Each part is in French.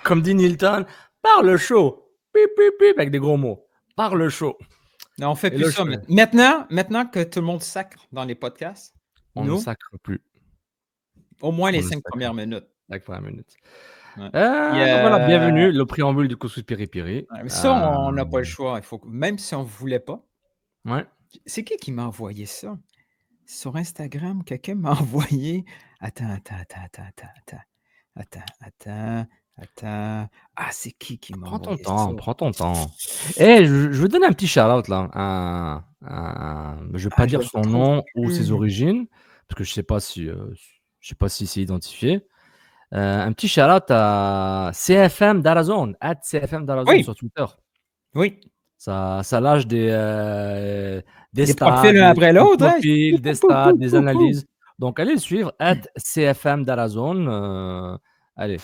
Comme dit Nilton, parle chaud. Pip, pip, pip, avec des gros mots. Parle chaud. Non, on fait Et plus là, ça. Maintenant que tout le monde sacre dans les podcasts, on ne nous, sacre plus. au moins les On ne 5 sacre premières minutes. Chaque 20 minutes. Ouais. Donc voilà, bienvenue, le préambule du Couscous Piri-Piri. Mais ça, on n'a pas le choix. Même si on ne voulait pas. Ouais. C'est qui m'a envoyé ça? Sur Instagram, quelqu'un m'a envoyé. Attends. Ah, c'est qui m'a Prends ton envoyé ça? temps. Je vais donner un petit shout-out là. Je vais pas Je dire le son trouve nom ou ses plus. origines, parce que je sais pas si c'est identifié. Un petit shout-out à CFM Darazone, @CFM Darazone sur Twitter. Oui. Ça lâche des stats, profils l'un après des l'autre, hein? profils, des stats, des analyses. Donc, allez le suivre, @CFM Darazone. Allez.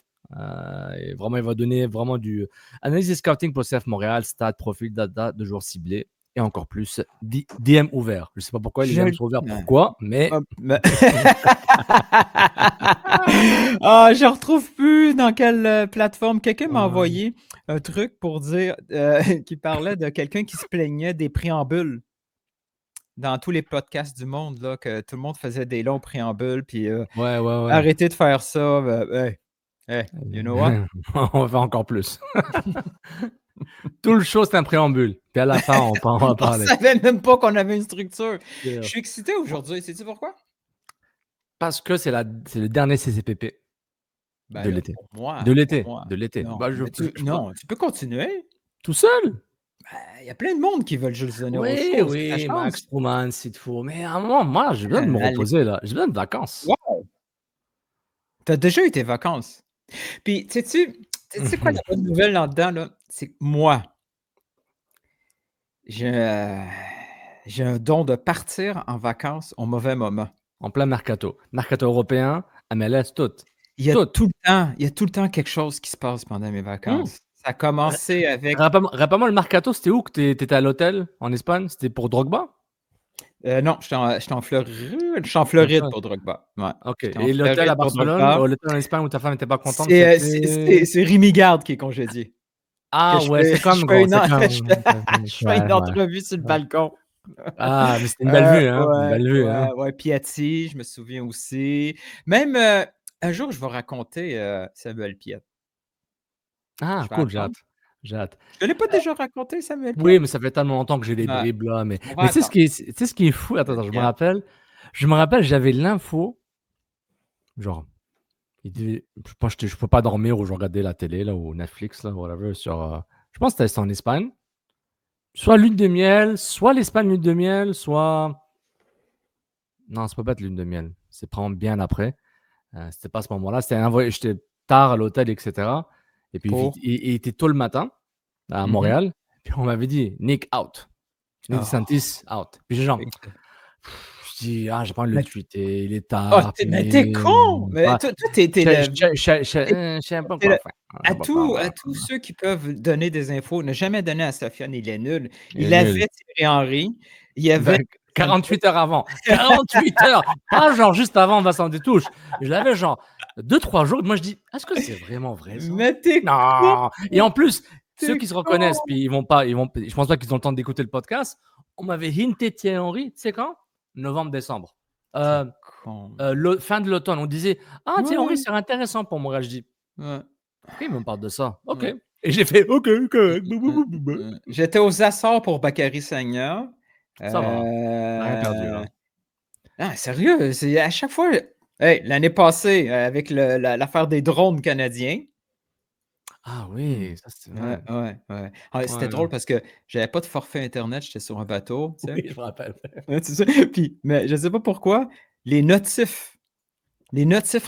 Et vraiment, il va donner vraiment du analyse et scouting pour CF Montréal, stats, profil, data de joueurs ciblés et encore plus DM ouvert. Je sais pas pourquoi les DM sont ouverts, pourquoi, mais Je retrouve plus dans quelle plateforme. Quelqu'un m'a envoyé un truc pour dire qui parlait de quelqu'un qui se plaignait des préambules dans tous les podcasts du monde, là, que tout le monde faisait des longs préambules, puis ouais. arrêtez de faire ça. Hey, you know what? On va faire encore plus. Tout le show, c'est un préambule. Puis à la fin, on va On parler. savait même pas qu'on avait une structure. Yeah. Je suis excité aujourd'hui. Sais-tu pourquoi? Parce que c'est le dernier CCPP de l'été. Pour moi. De l'été. Non, Bah, non, tu peux continuer. tout seul. Il y a plein de monde qui veulent juste venir aux Oui, choses. C'est ta chance. Max Truman, s'il te faut. Mais à un moment, moi, j'ai besoin de me Allez. reposer, là. J'ai besoin de vacances. Wow! Tu as déjà eu tes vacances. Puis, sais-tu quoi la bonne nouvelle là-dedans, là? C'est que moi, j'ai un don de partir en vacances au mauvais moment. En plein mercato. Mercato européen, MLS, tout. Il y a tout le temps quelque chose qui se passe pendant mes vacances. Ça a commencé avec Rappelle-moi, le mercato, c'était où que t'étais à l'hôtel en Espagne? C'était pour Drogba? non, j'étais en Floride pour Drogba. Ouais. OK. J'étais en Et l'hôtel à Floride pour Barcelone, Drogba. l'hôtel en Espagne où ta femme n'était pas contente, C'est c'était... c'est Rémi Garde qui est congédié. Que Ah je ouais, fais c'est je comme fais gros, une c'est en comme... je fais une entrevue sur le Ouais. balcon. Ah, mais c'était une belle vue, hein? Une Ouais, belle vue, hein? Piatti, je me souviens aussi. Même, un jour, je vais raconter, Samuel Piette. Ah, Je vais cool, j'ai attendre. hâte. J'ai hâte. Je te l'ai pas déjà raconté, Samuel Oui, Piette? mais ça fait tellement longtemps que j'ai des Ouais, bribes là, mais on va mais attendre. tu sais ce qui est fou? Attends, Samuel Piette. je me rappelle, j'avais l'info, genre, il devait je pense que je peux pas dormir ou je regardais la télé là ou Netflix là, whatever sur, je pense que c'était en Espagne. Soit lune de miel, soit l'Espagne lune de miel, soit non, ça peut pas être lune de miel, c'est prendre bien après. C'était pas à ce moment-là, j'étais tard à l'hôtel et cetera et puis Pour? il était tôt le matin à Mmh. Montréal, puis on m'avait dit: «Nick out, Nick Oh, DeSantis out». Puis j'ai genre écoute. je dis: «Ah, j'ai pas envie de Mais le tweeter, il est tard». mais tu con! Mais Ouais, toi, tu es le je sais pas quoi faire. à Bah, tous ceux qui peuvent donner des infos, ne jamais donner à Sofiane, il est nul. il est Il nul. avait Thierry Henry, il y avait Ben, 48 heures avant, 48 heures! Pas genre juste avant Vincent Détouche. Je l'avais genre 2-3 jours. Moi, je dis: «Est-ce que c'est vraiment vrai ça?» mais tu con, Non! Et en plus, ceux qui se reconnaissent, con! puis ils vont je pense pas qu'ils ont le temps d'écouter le podcast. On m'avait hinté Thierry Henry, tu sais quand? Novembre-décembre. Tu Heu con. Fin de l'automne, on disait: «Ah, Thierry, Ouais, c'est intéressant pour moi». Je dis: ouais, «Pourquoi il me parle de ça?» «OK». ouais. Et j'ai fait: «OK, correct, bou, bou, bou, bou, bou». J'étais aux Açores pour Bakary Sagna. Ça va, on a rien perdu là. Sérieux, c'est à chaque fois hey, l'année passée, avec l'affaire des drones canadiens. Ah Mmh. oui, ça c'est vrai. Ah, c'était Ouais, drôle parce que j'avais pas de forfait internet, j'étais sur un bateau, tu sais? oui, je me rappelle. Ouais, c'est ça. Puis mais je sais pas pourquoi, les notifs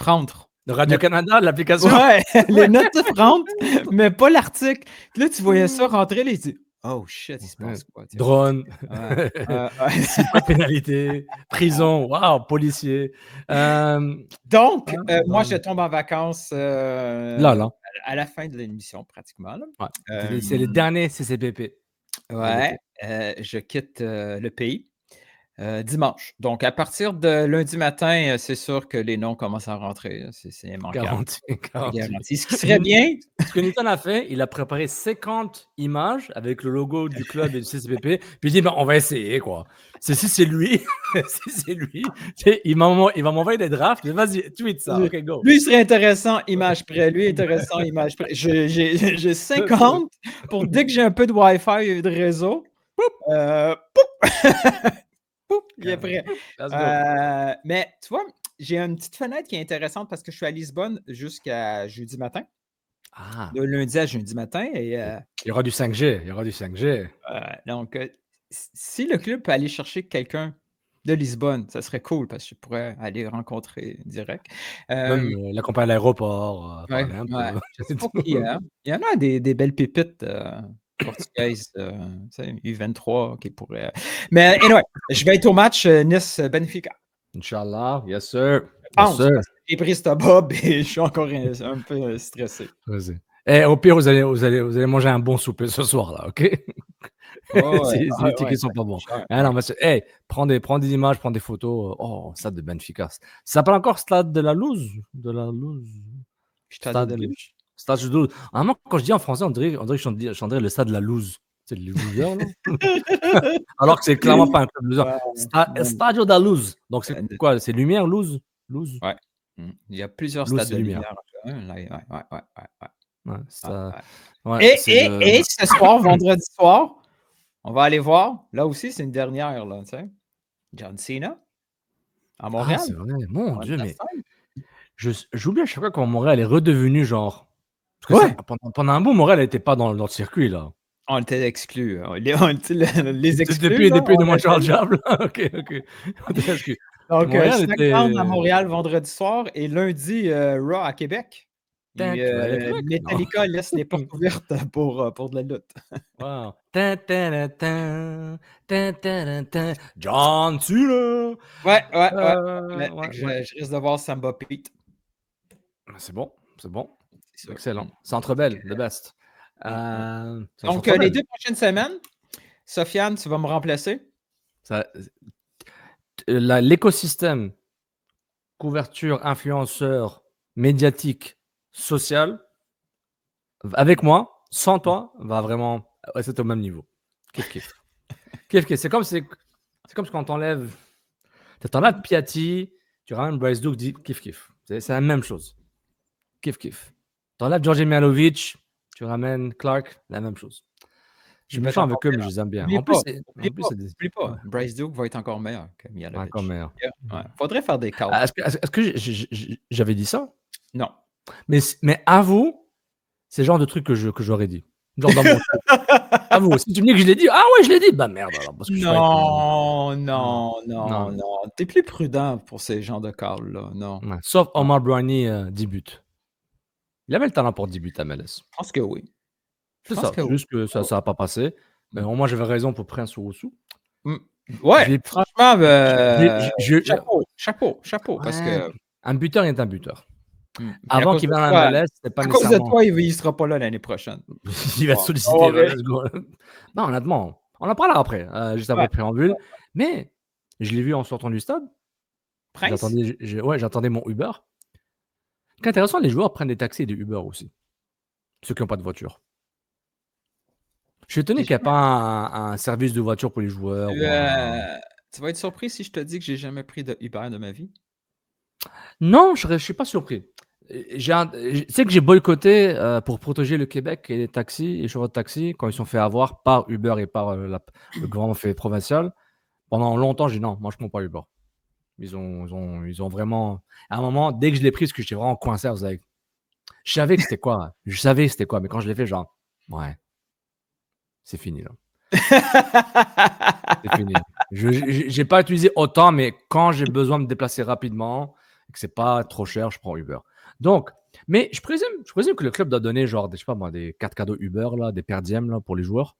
rentrent, De mais Radio-Canada, l'application? ouais, les notifs rentrent, mais pas l'article. Puis là, tu voyais ça rentrer, là, tu dis: «Oh shit, il se Ouais. passe quoi?» Tu sais? Drone, Ouais, ouais. 6 mois de pénalité, prison, waouh, policier. Donc, moi, je Drone. tombe en vacances, Là. à la fin de l'émission pratiquement, là. Ouais, c'est le Hem, dernier CCPP de ouais, l'été. je quitte, le pays. Dimanche. Donc, à partir de lundi matin, c'est sûr que les noms commencent à rentrer. C'est immanquable. Garanti, garanti. Garanti. Ce qui serait bien, Ce que Newton a fait, il a préparé 50 images avec le logo du club et du CCPP. Puis il dit, on va essayer, quoi. Si c'est lui, si c'est lui, il va m'envoyer des drafts. Vas-y, tweet ça. OK, go. lui serait intéressant, image près. Lui intéressant, image près. J'ai 50 pour dès que j'ai un peu de Wi-Fi et de réseau. Il est prêt. Mais tu vois, j'ai une petite fenêtre qui est intéressante parce que je suis à Lisbonne jusqu'à jeudi matin. De lundi à jeudi matin. Et, il y aura du 5G. Il y aura du 5G. Donc, si le club peut aller chercher quelqu'un de Lisbonne, ça serait cool parce que je pourrais aller rencontrer direct. Même l'accompagner à l'aéroport. Ouais, parler un peu. je sais pas qui, hein. Il y en a des belles pépites portugaises, U23 qui pourraient. Mais anyway, je vais être au match Nice-Benfica. Inch'Allah, yes sir. Yes, sir. J'ai pris ce bob et je suis encore un peu stressé. Vas-y. Et au pire, vous allez manger un bon souper ce soir, là, OK? Les tickets sont pas bons. Prends des images, prends des photos. Oh, stade de Benfica. Ça s'appelle encore stade de la Louse? De la Louse. Stade de la Louse. Quand je dis en français, on dirait que je chanterais le stade de la Louse. C'est le loser, là. Alors que c'est clairement pas un club loser. Stadio da Luz. Donc, c'est quoi? C'est Lumière, Luz? Ouais. Il y a plusieurs stades de lumière. Et ce soir, vendredi soir, on va aller voir. Là aussi, c'est une dernière, là, tu sais. John Cena à Montréal. C'est vrai. Mon Dieu, mais j'oublie à chaque fois quand Montréal est redevenu genre. Parce que pendant un bout, Montréal n'était pas dans le circuit, là. On était exclus. Les exclus. Depuis de Montréal Diable. OK. On était exclus. Donc, SmackDown à Montréal vendredi soir et lundi, Raw à Québec. Metallica laisse les portes ouvertes pour de la lutte. Wow. John Cena! Ouais. Je risque de voir Samba Pete. C'est bon. C'est excellent. Centre Bell, the best. Donc, les 2 prochaines semaines, Sofiane, tu vas me remplacer? L'écosystème couverture, influenceur, médiatique, social, avec moi, sans toi, va vraiment rester au même niveau. Kiff. C'est comme quand t'enlèves Piatti, tu ramènes Bryce Duke, dis kiff. C'est la même chose. Kiff. T'enlèves Georgi Mihailovic, tu ramènes Clark, la même chose. Je suis méchant avec eux, mais je les aime bien. N'oublie pas, Bryce Duke va être encore meilleur que Mihailovic. Encore meilleur. Faudrait faire des calls. Est-ce que j'avais dit ça? Non. Mais avoue, c'est le genre de truc que j'aurais dit. Genre dans mon avoue, si tu me dis que je l'ai dit, je l'ai dit, bah merde alors. Parce que non. T'es plus prudent pour ces genres de calls-là, non. Ouais. Sauf Omar Brownie, 10 buts. Il avait le talent pour 10 buts à MLS. Je pense que oui. C'est ça, juste que ça n'a pas passé. Mais au moins, j'avais raison pour Prince Owusu. Ouais, franchement, chapeau. Parce que un buteur est un buteur. Avant qu'il vienne à MLS, c'était pas nécessairement. À cause de toi, il ne sera pas là l'année prochaine. Il va solliciter. Non, honnêtement, on en parlera après, juste après le préambule. Mais je l'ai vu en sortant du stade. J'attendais mon Uber. Ce qui est intéressant, les joueurs prennent des taxis et des Uber aussi. Ceux qui n'ont pas de voiture. Je suis étonné qu'il n'y ait pas un service de voiture pour les joueurs. Tu vas être surpris si je te dis que j'ai jamais pris de Uber de ma vie? Non, je ne suis pas surpris. Tu sais que j'ai boycotté pour protéger le Québec et les taxis, les chauffeurs de taxi, quand ils sont fait avoir par Uber et par le gouvernement fait provincial. Pendant longtemps, j'ai dit non, moi je ne prends pas Uber. Ils ont vraiment. À un moment, dès que je l'ai pris, parce que j'étais vraiment coincé, je savais que c'était quoi. Mais quand je l'ai fait, genre, ouais. C'est fini, là. C'est fini. Je n'ai pas utilisé autant, mais quand j'ai besoin de me déplacer rapidement et que c'est pas trop cher, je prends Uber. Donc, mais je présume que le club doit donner genre, je sais pas moi, des cartes cadeaux Uber, là, des per diem là, pour les joueurs,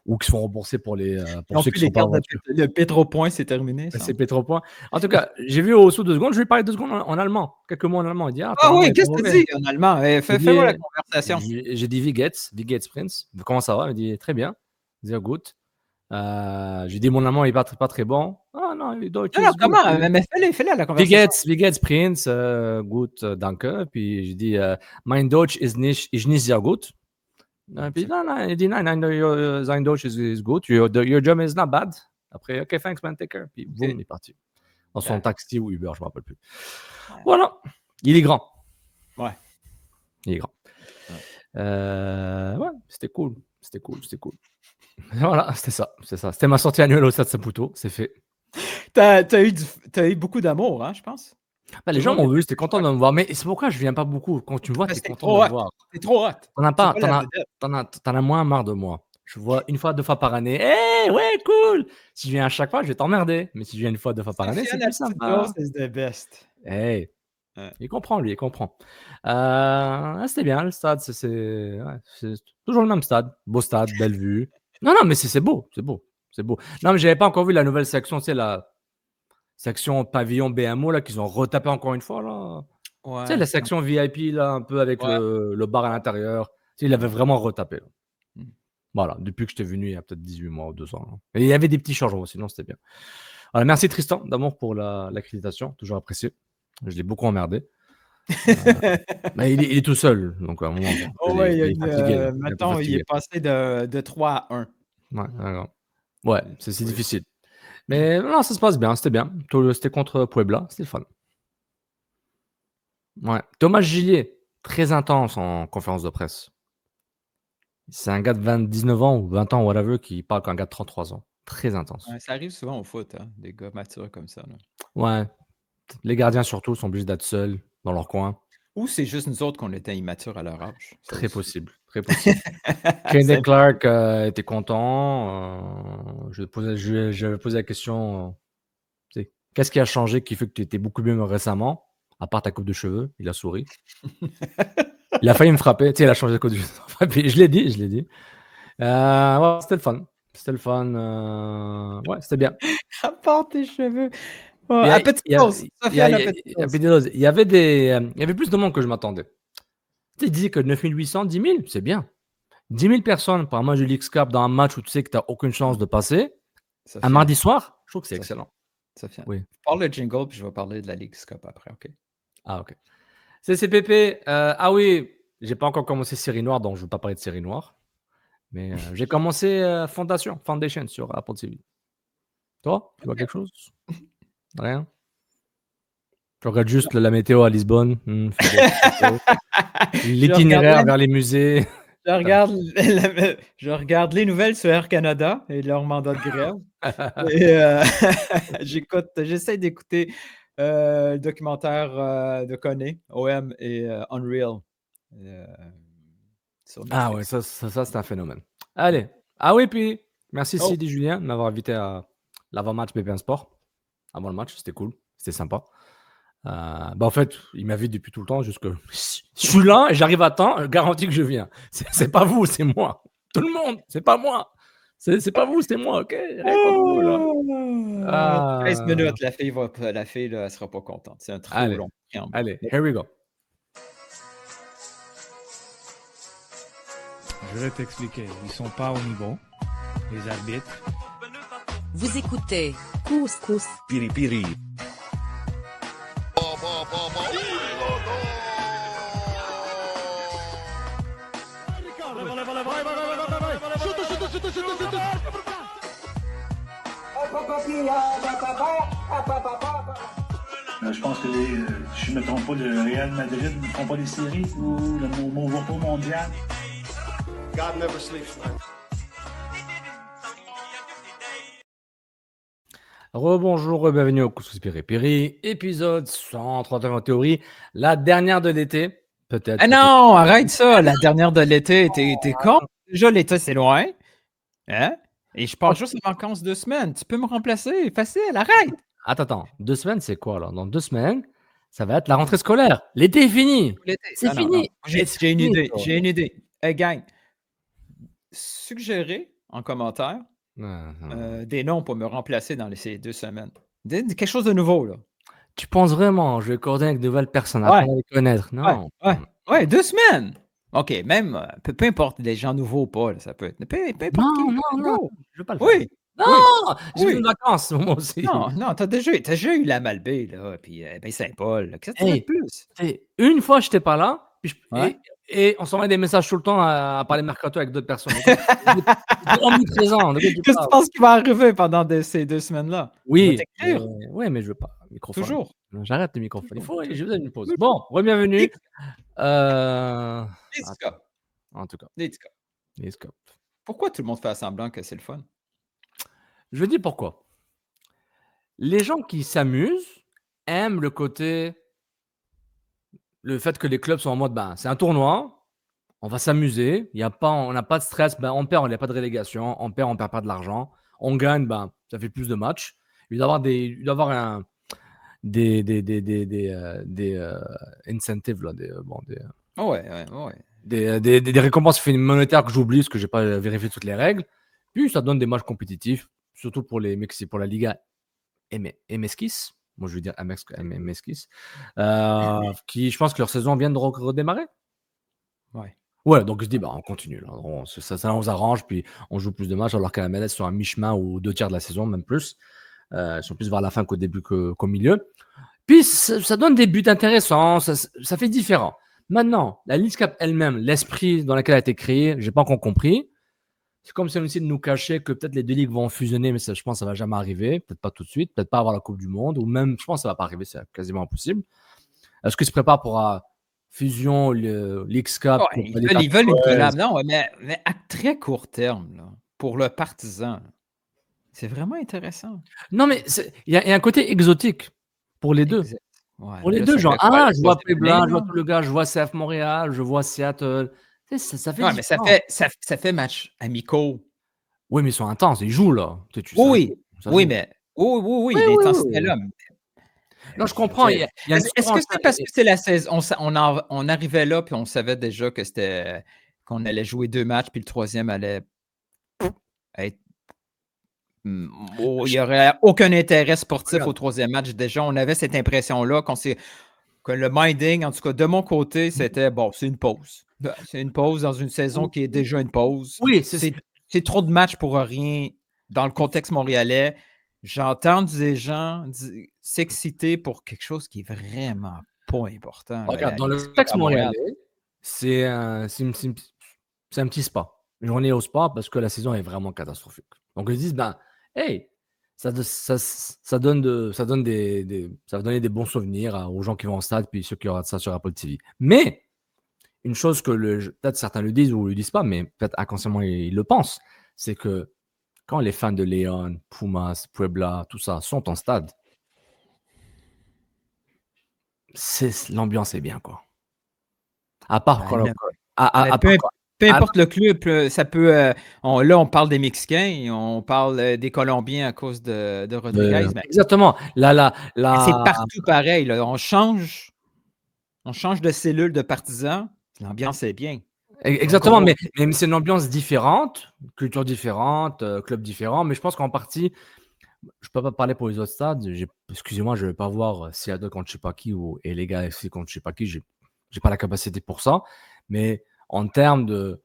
ou qui sont remboursés pour ceux qui sont pas en voiture. Le Pétropoint, c'est terminé. C'est Pétropoint. En tout cas, j'ai vu au sous 2 secondes, je vais parler 2 secondes en allemand. Quelques mots en allemand. Il dit, oui, qu'est-ce que tu dis en allemand? Fais-moi la conversation. J'ai dit Wie geht's Prince? Comment ça va? Il me dit très bien. Sehr gut. J'ai dit, mon allemand est pas très bon. Ah non, Deutsch Non, non, is good. comment? Mais fais-le à la Wie conversation. geht's, Prinz? Gut, danke. Puis j'ai dit, mein Deutsch ist nicht sehr gut. Puis non, il dit, non, sein Deutsch is good. Your German is not bad. Après, OK, thanks, man, take care. Puis boum, il est parti. Dans son taxi ou Uber, je me rappelle plus. Voilà. Il est grand. Ouais. Il est grand. Ouais, c'était cool. Voilà, c'était ça. C'était ma sortie annuelle au Stade Saputo. C'est fait. T'as eu beaucoup d'amour, hein, je pense? Bah, les gens m'ont vu, j'étais content de me voir. Mais c'est pourquoi je viens pas beaucoup. Quand tu me vois, Parce t'es que t'es content trop de me hot. voir. T'es trop hot. T'en as moins marre de moi. Je vois une fois, 2 fois par année. Hey, ouais, cool. Si je viens à chaque fois, je vais t'emmerder. Mais si je viens une fois, 2 fois par année, c'est plus sympa. C'est the best. Hey. Ouais. Il comprend, lui, il comprend. C'était bien, le stade. C'est toujours le même stade. Beau stade, belle vue. Non, mais c'est beau. Non, mais j'avais pas encore vu la nouvelle section, tu sais, la section pavillon BMO, là, qu'ils ont retapé encore une fois, là. Ouais. Tu sais, la section VIP, là, un peu avec le bar à l'intérieur. Tu sais, il avait vraiment retapé, là. Voilà, depuis que j'étais venu il y a peut-être 18 mois ou 2 ans. Là. Et il y avait des petits changements, sinon c'était bien. Voilà, merci Tristan d'amour pour l'accréditation, toujours apprécié. Je l'ai beaucoup emmerdé. Mais il est tout seul, donc à un moment. Ouais, il est fatigué. mettons, il est passé de 3 à 1. Ouais, c'est difficile. Mais non, ça se passe bien, c'était bien. C'était contre Puebla, c'était fun. Ouais. Thomas Gillier, très intense en conférence de presse. C'est un gars de 19 ans ou 20 ans, whatever, qui parle qu'un gars de 33 ans. Très intense. Ouais, ça arrive souvent au foot, hein, des gars matures comme ça. Là. Ouais. Les gardiens, surtout, sont obligés d'être seuls dans leur coin. Ou c'est juste nous autres qu'on était immatures à leur âge. Très possible. Kendall Clark était content. Je vais poser la question qu'est-ce qui a changé qui fait que tu étais beaucoup mieux récemment, à part ta coupe de cheveux? Il a souri. Il a failli me frapper. Tu sais, il a changé de coupe de cheveux. Je l'ai dit. Ouais, c'était le fun. Ouais, c'était bien. À part tes cheveux. Oh, Il à petite pause. y avait plus de monde que je m'attendais. Tu sais, il disait que 9800, 10 000, c'est bien. 10 000 personnes par un match de League Cup dans un match où tu sais que tu n'as aucune chance de passer. Un mardi soir, je trouve que c'est excellent. Oui. Je parle le jingle puis je vais parler de la League Cup après, OK? Ah, OK. CCPP, ah oui, j'ai pas encore commencé Série Noire, donc je ne veux pas parler de Série Noire. Mais j'ai commencé Foundation sur Apple TV. Toi, tu vois quelque chose? Rien? Je regarde juste la météo à Lisbonne. L'itinéraire vers les musées. Je regarde les nouvelles sur Air Canada et leur mandat de grève. Et j'essaie d'écouter le documentaire de Koné, OM et Unreal. Sur Ah ouais, Netflix. ça c'est un phénomène. Allez. Ah oui, puis merci Sidi Julien de m'avoir invité à l'avant-match BPM Sport. Avant le match, c'était cool, c'était sympa. En fait, il m'invite depuis tout le temps, juste que je suis là et j'arrive à temps, garantie que je viens. C'est pas vous, c'est moi. Tout le monde, c'est pas moi. C'est pas vous, c'est moi, OK? Rien contre vous, là. 13 minutes, la fille là, elle sera pas contente. C'est un trop long. Allez, here we go. Je vais t'expliquer. Ils sont pas au niveau, les arbitres. Vous écoutez Couscous Piri Piri. Je pense que je ne me trompe pas, le Real Madrid ne font pas les séries ou mon repos mondial. God never sleeps, man. Rebonjour, bienvenue au Couscous Piri Piri, épisode 131 en théorie, la dernière de l'été, peut-être. Ah non, arrête ça, la dernière de l'été, t'es con. Déjà, l'été, c'est loin. Hein? Et je pars juste en vacances 2 semaines. Tu peux me remplacer, facile, arrête. Attends, 2 semaines, c'est quoi là? Dans 2 semaines, ça va être la rentrée scolaire. L'été est fini. C'est fini. J'ai une idée. Hey, gang, suggérez en commentaire des noms pour me remplacer dans ces 2 semaines. Quelque chose de nouveau, là. Tu penses vraiment, je vais coordonner avec de nouvelles personnes, apprendre à les connaître? Non. Ouais, 2 semaines. OK, même, peu importe, des gens nouveaux ou pas, là, ça peut être. Peu importe qui. Non, je veux pas le faire. Oui, Non! J'ai Oui. fait une vacances, moi aussi. Non, t'as déjà eu la Malbaie, là, puis Baie-Saint-Paul. Qu'est-ce que tu veux Hey, de plus? une fois, j'étais pas là, puis Ouais. et on s'envoie des messages tout le temps à parler mercato avec d'autres personnes. Donc, j'étais omniprésent, de quoi tu Qu'est-ce que tu parles? penses qui va arriver pendant ces 2 semaines-là? Il va Oui, t'écrire, mais je veux pas. Microphone. toujours. Non, j'arrête le microphone. Toujours, J'ai besoin d'une pause. toujours. Bon, re-bienvenue. Des Attends, petits cas, en tout cas, des petits cas. les scopes. Pourquoi tout le monde fait semblant que c'est le fun? Je dis pourquoi. Les gens qui s'amusent aiment le fait que les clubs sont en mode, ben, c'est un tournoi, on va s'amuser, on n'a pas de stress, ben, on perd, il n'y a pas de relégation, on perd pas de l'argent, on gagne, ben, ça fait plus de matchs. Il doit y avoir des incentives, là, des récompenses monétaires que j'oublie parce que je n'ai pas vérifié toutes les règles. Puis ça donne des matchs compétitifs, surtout pour la Liga MSX. Moi, je veux dire MSX. Qui, je pense que leur saison vient de redémarrer. Ouais, donc je dis, bah, on continue. Là. Ça nous arrange, puis on joue plus de matchs, alors qu'à la MLS, ils sont à mi-chemin ou 2 tiers de la saison, même plus. Ils sont plus vers la fin qu'au début qu'au milieu. Puis ça donne des buts intéressants, ça fait différent. Maintenant, la League Cup elle-même, l'esprit dans lequel elle a été créée, j'ai pas encore compris. C'est comme si on essayait de nous cacher que peut-être les deux ligues vont fusionner, mais ça, je pense que ça va jamais arriver. Peut-être pas tout de suite, peut-être pas avoir la Coupe du Monde, ou même, je pense que ça va pas arriver, c'est quasiment impossible. Est-ce qu'ils se préparent pour la fusion, l'X Cup? Ils veulent une collab. Non, mais à très court terme, là, pour le partisan, c'est vraiment intéressant. Non, mais il y a un côté exotique pour les deux. Ouais, pour les là, deux, ça genre, fait quoi, je vois Puebla, je vois là? tout le gars, je vois CF Montréal, je vois Seattle. Tu sais, ça fait Ouais, mais différent. ça fait match amicaux. Oui, mais ils sont intenses, ils jouent là. Tu sais, Oui, ça oui, joue. mais oui, Oui, l'intensité est oui. là. Non, je comprends. Il y a une Est-ce que différence. c'est parce que c'est la saison? On arrivait là, puis on savait déjà qu'on allait jouer 2 matchs, puis le troisième allait être. Il n'y aurait aucun intérêt sportif Regarde. au troisième match. Déjà, on avait cette impression-là que le minding, en tout cas de mon côté, c'était bon, c'est une pause. C'est une pause dans une saison qui est déjà une pause. Oui, C'est trop de matchs pour rien dans le contexte montréalais. J'entends des gens s'exciter pour quelque chose qui est vraiment pas important. Regarde, dans le contexte montréalais, c'est un petit spa. Une journée au spa parce que la saison est vraiment catastrophique. Donc ils disent, ben, hey, ça va donner des bons souvenirs aux gens qui vont au stade puis ceux qui regardent ça sur Apple TV. Mais une chose que peut-être certains le disent ou le disent pas, mais peut-être inconsciemment ils le pensent, c'est que quand les fans de León, Pumas, Puebla, tout ça sont en stade, l'ambiance est bien, quoi. À part quand peu importe le club, ça peut. Là, on parle des Mexicains, on parle des Colombiens à cause de Rodriguez. Exactement. C'est partout pareil. Là. On change de cellule de partisans. L'ambiance est bien. Exactement, mais c'est une ambiance différente, culture différente, club différent. Mais je pense qu'en partie, je peux pas parler pour les autres stades. Excusez-moi, je vais pas voir Seattle contre je sais pas qui et les gars FC contre je sais pas qui. J'ai pas la capacité pour ça. Mais en termes de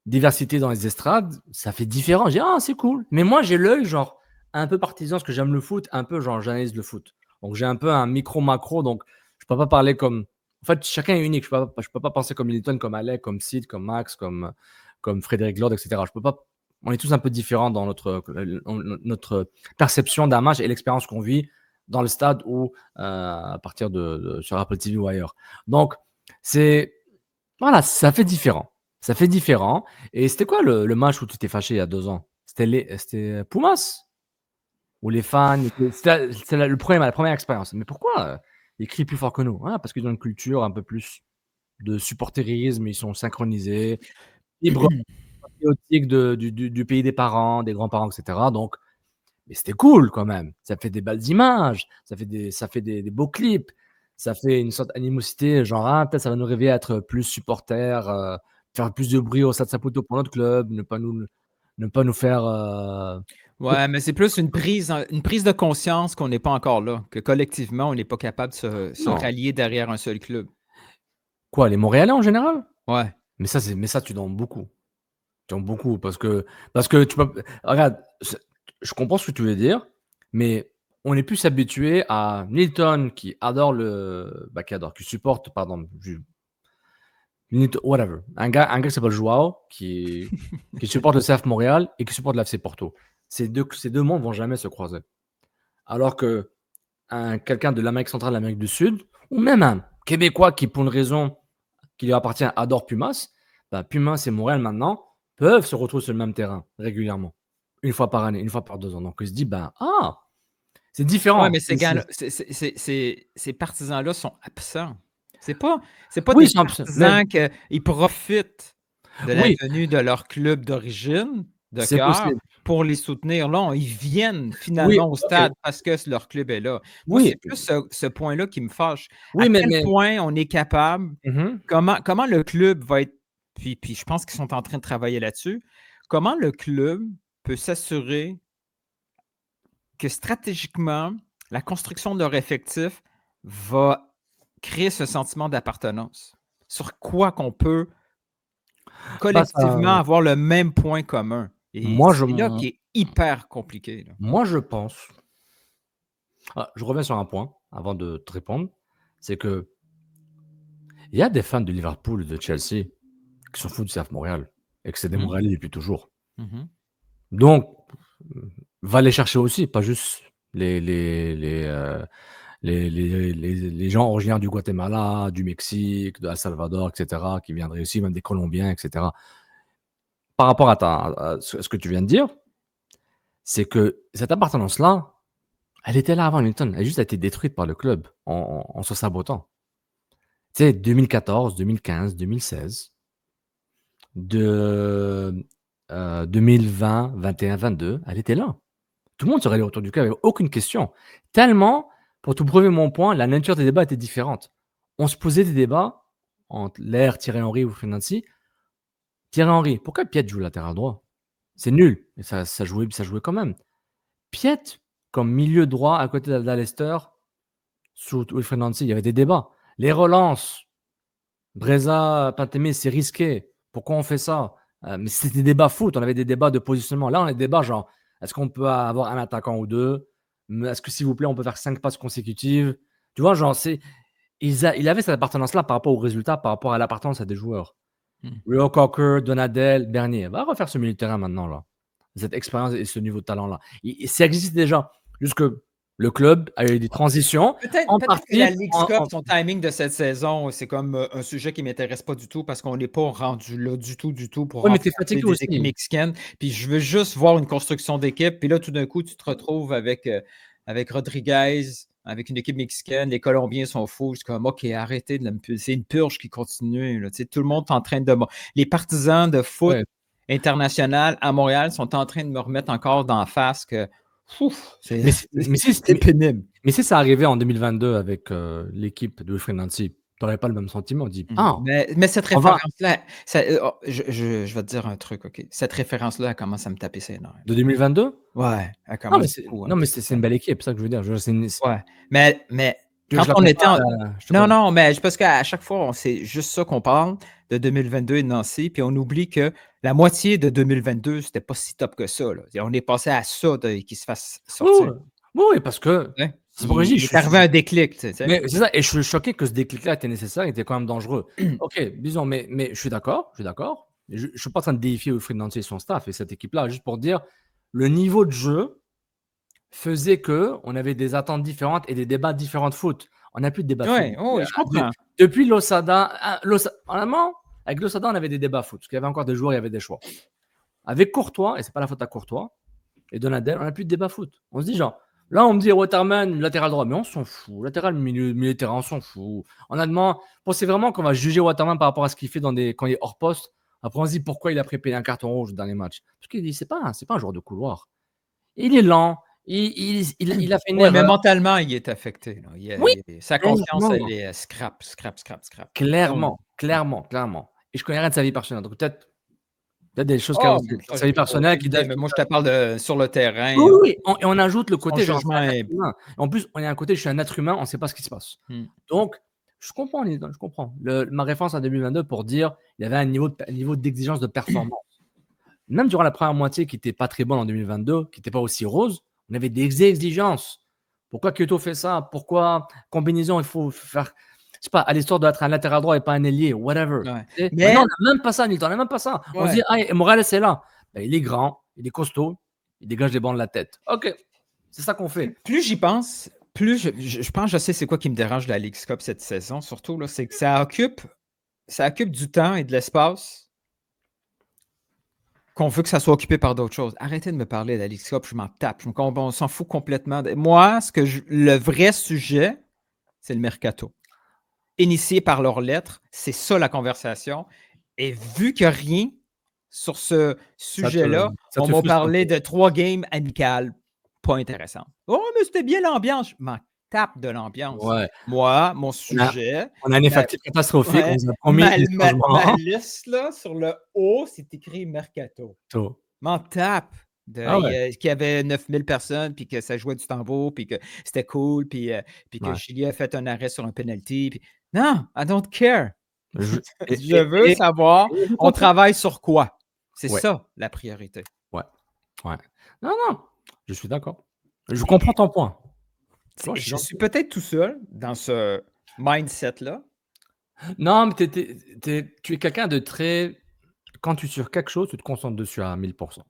diversité dans les estrades, ça fait différent. J'ai c'est cool. Mais moi, j'ai l'œil genre un peu partisan parce que j'aime le foot, un peu genre j'analyse le foot. Donc j'ai un peu un micro-macro. Donc je peux pas parler comme. En fait, chacun est unique. Je peux pas penser comme Milton, comme Alec, comme Sid, comme Max, comme Frédéric Lord, etc. Je peux pas. On est tous un peu différents dans notre perception d'un match et l'expérience qu'on vit dans le stade ou à partir sur Apple TV ou ailleurs. Donc, voilà, ça fait différent. Ça fait différent. Et c'était quoi le match où tu t'es fâché il y a 2 ans? C'était Pumas? Où les fans. C'était la première expérience. Mais pourquoi ils crient plus fort que nous? Parce qu'ils ont une culture un peu plus de supporterisme, ils sont synchronisés, libre, patriotique du pays des parents, des grands-parents, etc. Donc, mais c'était cool quand même. Ça fait des belles images, ça fait des beaux clips, ça fait une sorte d'animosité, genre peut-être ça va nous réveiller à être plus supporters, faire plus de bruit au Stade Saputo pour notre club, ne pas nous faire. Ouais, mais c'est plus une prise de conscience qu'on n'est pas encore là, que collectivement, on n'est pas capable de se rallier derrière un seul club. Quoi, les Montréalais en général? Ouais. Mais ça, tu donnes beaucoup. Tu donnes beaucoup parce que tu peux. Regarde, je comprends ce que tu veux dire, mais on est plus habitué à Nilton qui adore qui supporte, pardon, whatever. Un gars qui s'appelle Joao qui supporte le CF Montréal et qui supporte l'FC Porto. Ces deux mondes vont jamais se croiser. Alors que quelqu'un de l'Amérique centrale, de l'Amérique du Sud, ou même un Québécois qui, pour une raison qui lui appartient, adore Pumas, Pumas et Montréal maintenant peuvent se retrouver sur le même terrain régulièrement, une fois par année, une fois par 2 ans. Donc il se dit, c'est différent. Ouais, mais ces partisans-là sont absents. C'est pas Oui, des ils sont absents, partisans qui profitent de la Oui. venue de leur club d'origine, de C'est cœur, possible. pour les soutenir. Là, ils viennent finalement au stade parce que leur club est là. Moi, Oui. c'est plus ce point-là qui me fâche. Oui, à mais- quel mais- point on est capable, Mhm. comment le club va être, puis je pense qu'ils sont en train de travailler là-dessus, comment le club peut s'assurer que stratégiquement, la construction de leur effectif va créer ce sentiment d'appartenance. Sur quoi qu'on peut collectivement avoir le même point commun. Et Moi, c'est là qui est hyper compliqué. Là. Moi, je pense. Je reviens sur un point avant de te répondre. C'est que il y a des fans de Liverpool, de Chelsea, qui s'en foutent du CF Montréal et que c'est des Mhm. Montréalais depuis toujours. Mhm. Donc, va les chercher aussi, pas juste les gens originaires du Guatemala, du Mexique, de El Salvador, etc., qui viendraient aussi, même des Colombiens, etc. Par rapport à ce que tu viens de dire, c'est que cette appartenance-là, elle était là avant Newton. Elle a juste été détruite par le club en se sabotant. Tu sais, 2014, 2015, 2016, de 2020, 21, 22, elle était là. Tout le monde serait allé autour du club avec aucune question. Tellement, pour tout prouver mon point, la nature des débats était différente. On se posait des débats entre l'ère Thierry Henry ou Fernandes. Thierry Henry, pourquoi Piet joue latéral droit? C'est nul, mais ça jouait quand même. Piet, comme milieu droit à côté d'Alester, sous Wilfried Nancy, il y avait des débats. Les relances, Breza, Pantémé, c'est risqué. Pourquoi on fait ça? Mais c'était des débats foot, on avait des débats de positionnement. Là, on a des débats genre, est-ce qu'on peut avoir un attaquant ou deux? Est-ce que, s'il vous plaît, on peut faire 5 passes consécutives? Tu vois, genre, il avait cette appartenance-là par rapport aux résultats, par rapport à l'appartenance à des joueurs. Leo Cocker, Donadel, Bernier. Va refaire ce milieu de terrain maintenant, là. Cette expérience et ce niveau de talent-là. Ça existe déjà. Juste que le club a eu des transitions. Peut-être que la Ligue Cup, son timing de cette saison, c'est comme un sujet qui ne m'intéresse pas du tout parce qu'on n'est pas rendu là du tout pour mais t'es fatigué des aussi. équipes mexicaines. Puis je veux juste voir une construction d'équipe. Puis là, tout d'un coup, tu te retrouves avec Rodriguez, avec une équipe mexicaine. Les Colombiens sont fous. C'est comme, OK, arrêtez de c'est une purge qui continue. Là. Tout le monde est en train de... Les partisans de foot international à Montréal sont en train de me remettre encore d'en face que c'est pénible. Mais si ça arrivait en 2022 avec l'équipe de Wilfried Nancy, tu n'aurais pas le même sentiment. On dit, mais cette référence-là, je vais te dire un truc, OK? Cette référence-là, elle commence à me taper ses nerfs. De 2022? Ouais, elle commence mais c'est une belle équipe, c'est ça que je veux dire. Ouais, mais quand on était Non, mais parce qu'à chaque fois, c'est juste ça qu'on parle de 2022 et de Nancy, puis on oublie que la moitié de 2022, c'était pas si top que ça. Là. On est passé à ça qu'il se fasse sortir. Oui, parce que c'est pour il est arrivé un déclic. Mais c'est ça, et je suis choqué que ce déclic-là était nécessaire, il était quand même dangereux. OK, disons, mais je suis d'accord. Je ne suis pas en train de déifier Wilfried Nancy et son staff et cette équipe-là, juste pour dire le niveau de jeu faisait qu'on avait des attentes différentes et des débats différents de foot. On n'a plus de débat foot. Oui, je comprends. Depuis Losada, honnêtement, avec Losada, on avait des débats foot, parce qu'il y avait encore des joueurs, il y avait des choix. Avec Courtois, et c'est pas la faute à Courtois, et Donadel, on n'a plus de débat foot. On se dit genre, là on me dit Waterman, latéral droit, mais on s'en fout. Latéral, milieu de terrain, on s'en fout. On pensez vraiment qu'on va juger Waterman par rapport à ce qu'il fait quand il est hors poste. Après on se dit pourquoi il a pris un carton rouge dans les matchs. Parce qu'il dit c'est pas un joueur de couloir. Il est lent. Il a fait une erreur. Mais mentalement, il est affecté. Sa conscience, elle est scrap. Clairement. Et je connais rien de sa vie personnelle. Donc peut-être des choses sa vie personnelle qui mais moi, je te parle de sur le terrain. Oui. Et on ajoute le côté genre. En plus, on est à un côté, je suis un être humain, on ne sait pas ce qui se passe. Donc, je comprends. Ma référence en 2022 pour dire il y avait un niveau d'exigence de performance. même durant la première moitié qui n'était pas très bonne en 2022, qui n'était pas aussi rose, on avait des exigences. Pourquoi Kyoto fait ça? Pourquoi combinaison, il faut faire, je sais pas, à l'histoire d'être un latéral droit et pas un ailier, whatever. Ouais. Tu sais, Mais- Maintenant, on n'a même pas ça, Nilton, on n'a même pas ça. On se Ouais. dit, ah, Morales est là. Ben, il est grand, il est costaud, il dégage les bancs de la tête. OK, c'est ça qu'on fait. Plus j'y pense, plus je pense que je sais c'est quoi qui me dérange de la Leagues Cup cette saison, surtout, là, c'est que ça occupe du temps et de l'espace qu'on veut que ça soit occupé par d'autres choses. Arrêtez de me parler de la Leagues Cup, je m'en tape. On s'en fout complètement. Moi, le vrai sujet, c'est le mercato. Initié par leurs lettres, c'est ça la conversation. Et vu qu'il n'y a rien sur ce sujet-là, ça on te m'a frustre un parlé peu. de 3 games amicales, pas intéressantes. Oh, mais c'était bien l'ambiance. Je m'en tape de l'ambiance. Ouais. Moi, mon sujet, On a un effectif catastrophique, ouais, on nous a promis des ma changements. liste, là, sur le haut, c'est écrit mercato. M'en tape. Ah ouais. Qu'il y avait 9000 personnes, puis que ça jouait du tambour, puis que c'était cool, puis que Ouais. Chili a fait un arrêt sur un penalty. Puis... Non, I don't care. Et- Je veux et- savoir, et je on comprends. travaille sur quoi? C'est Ouais. ça, la priorité. Ouais. Non, je suis d'accord. Je comprends ton point. Ouais, Je suis peut-être tout seul dans ce mindset-là. Non, mais tu es quelqu'un de très. Quand tu es sur quelque chose, tu te concentres dessus à 1000%.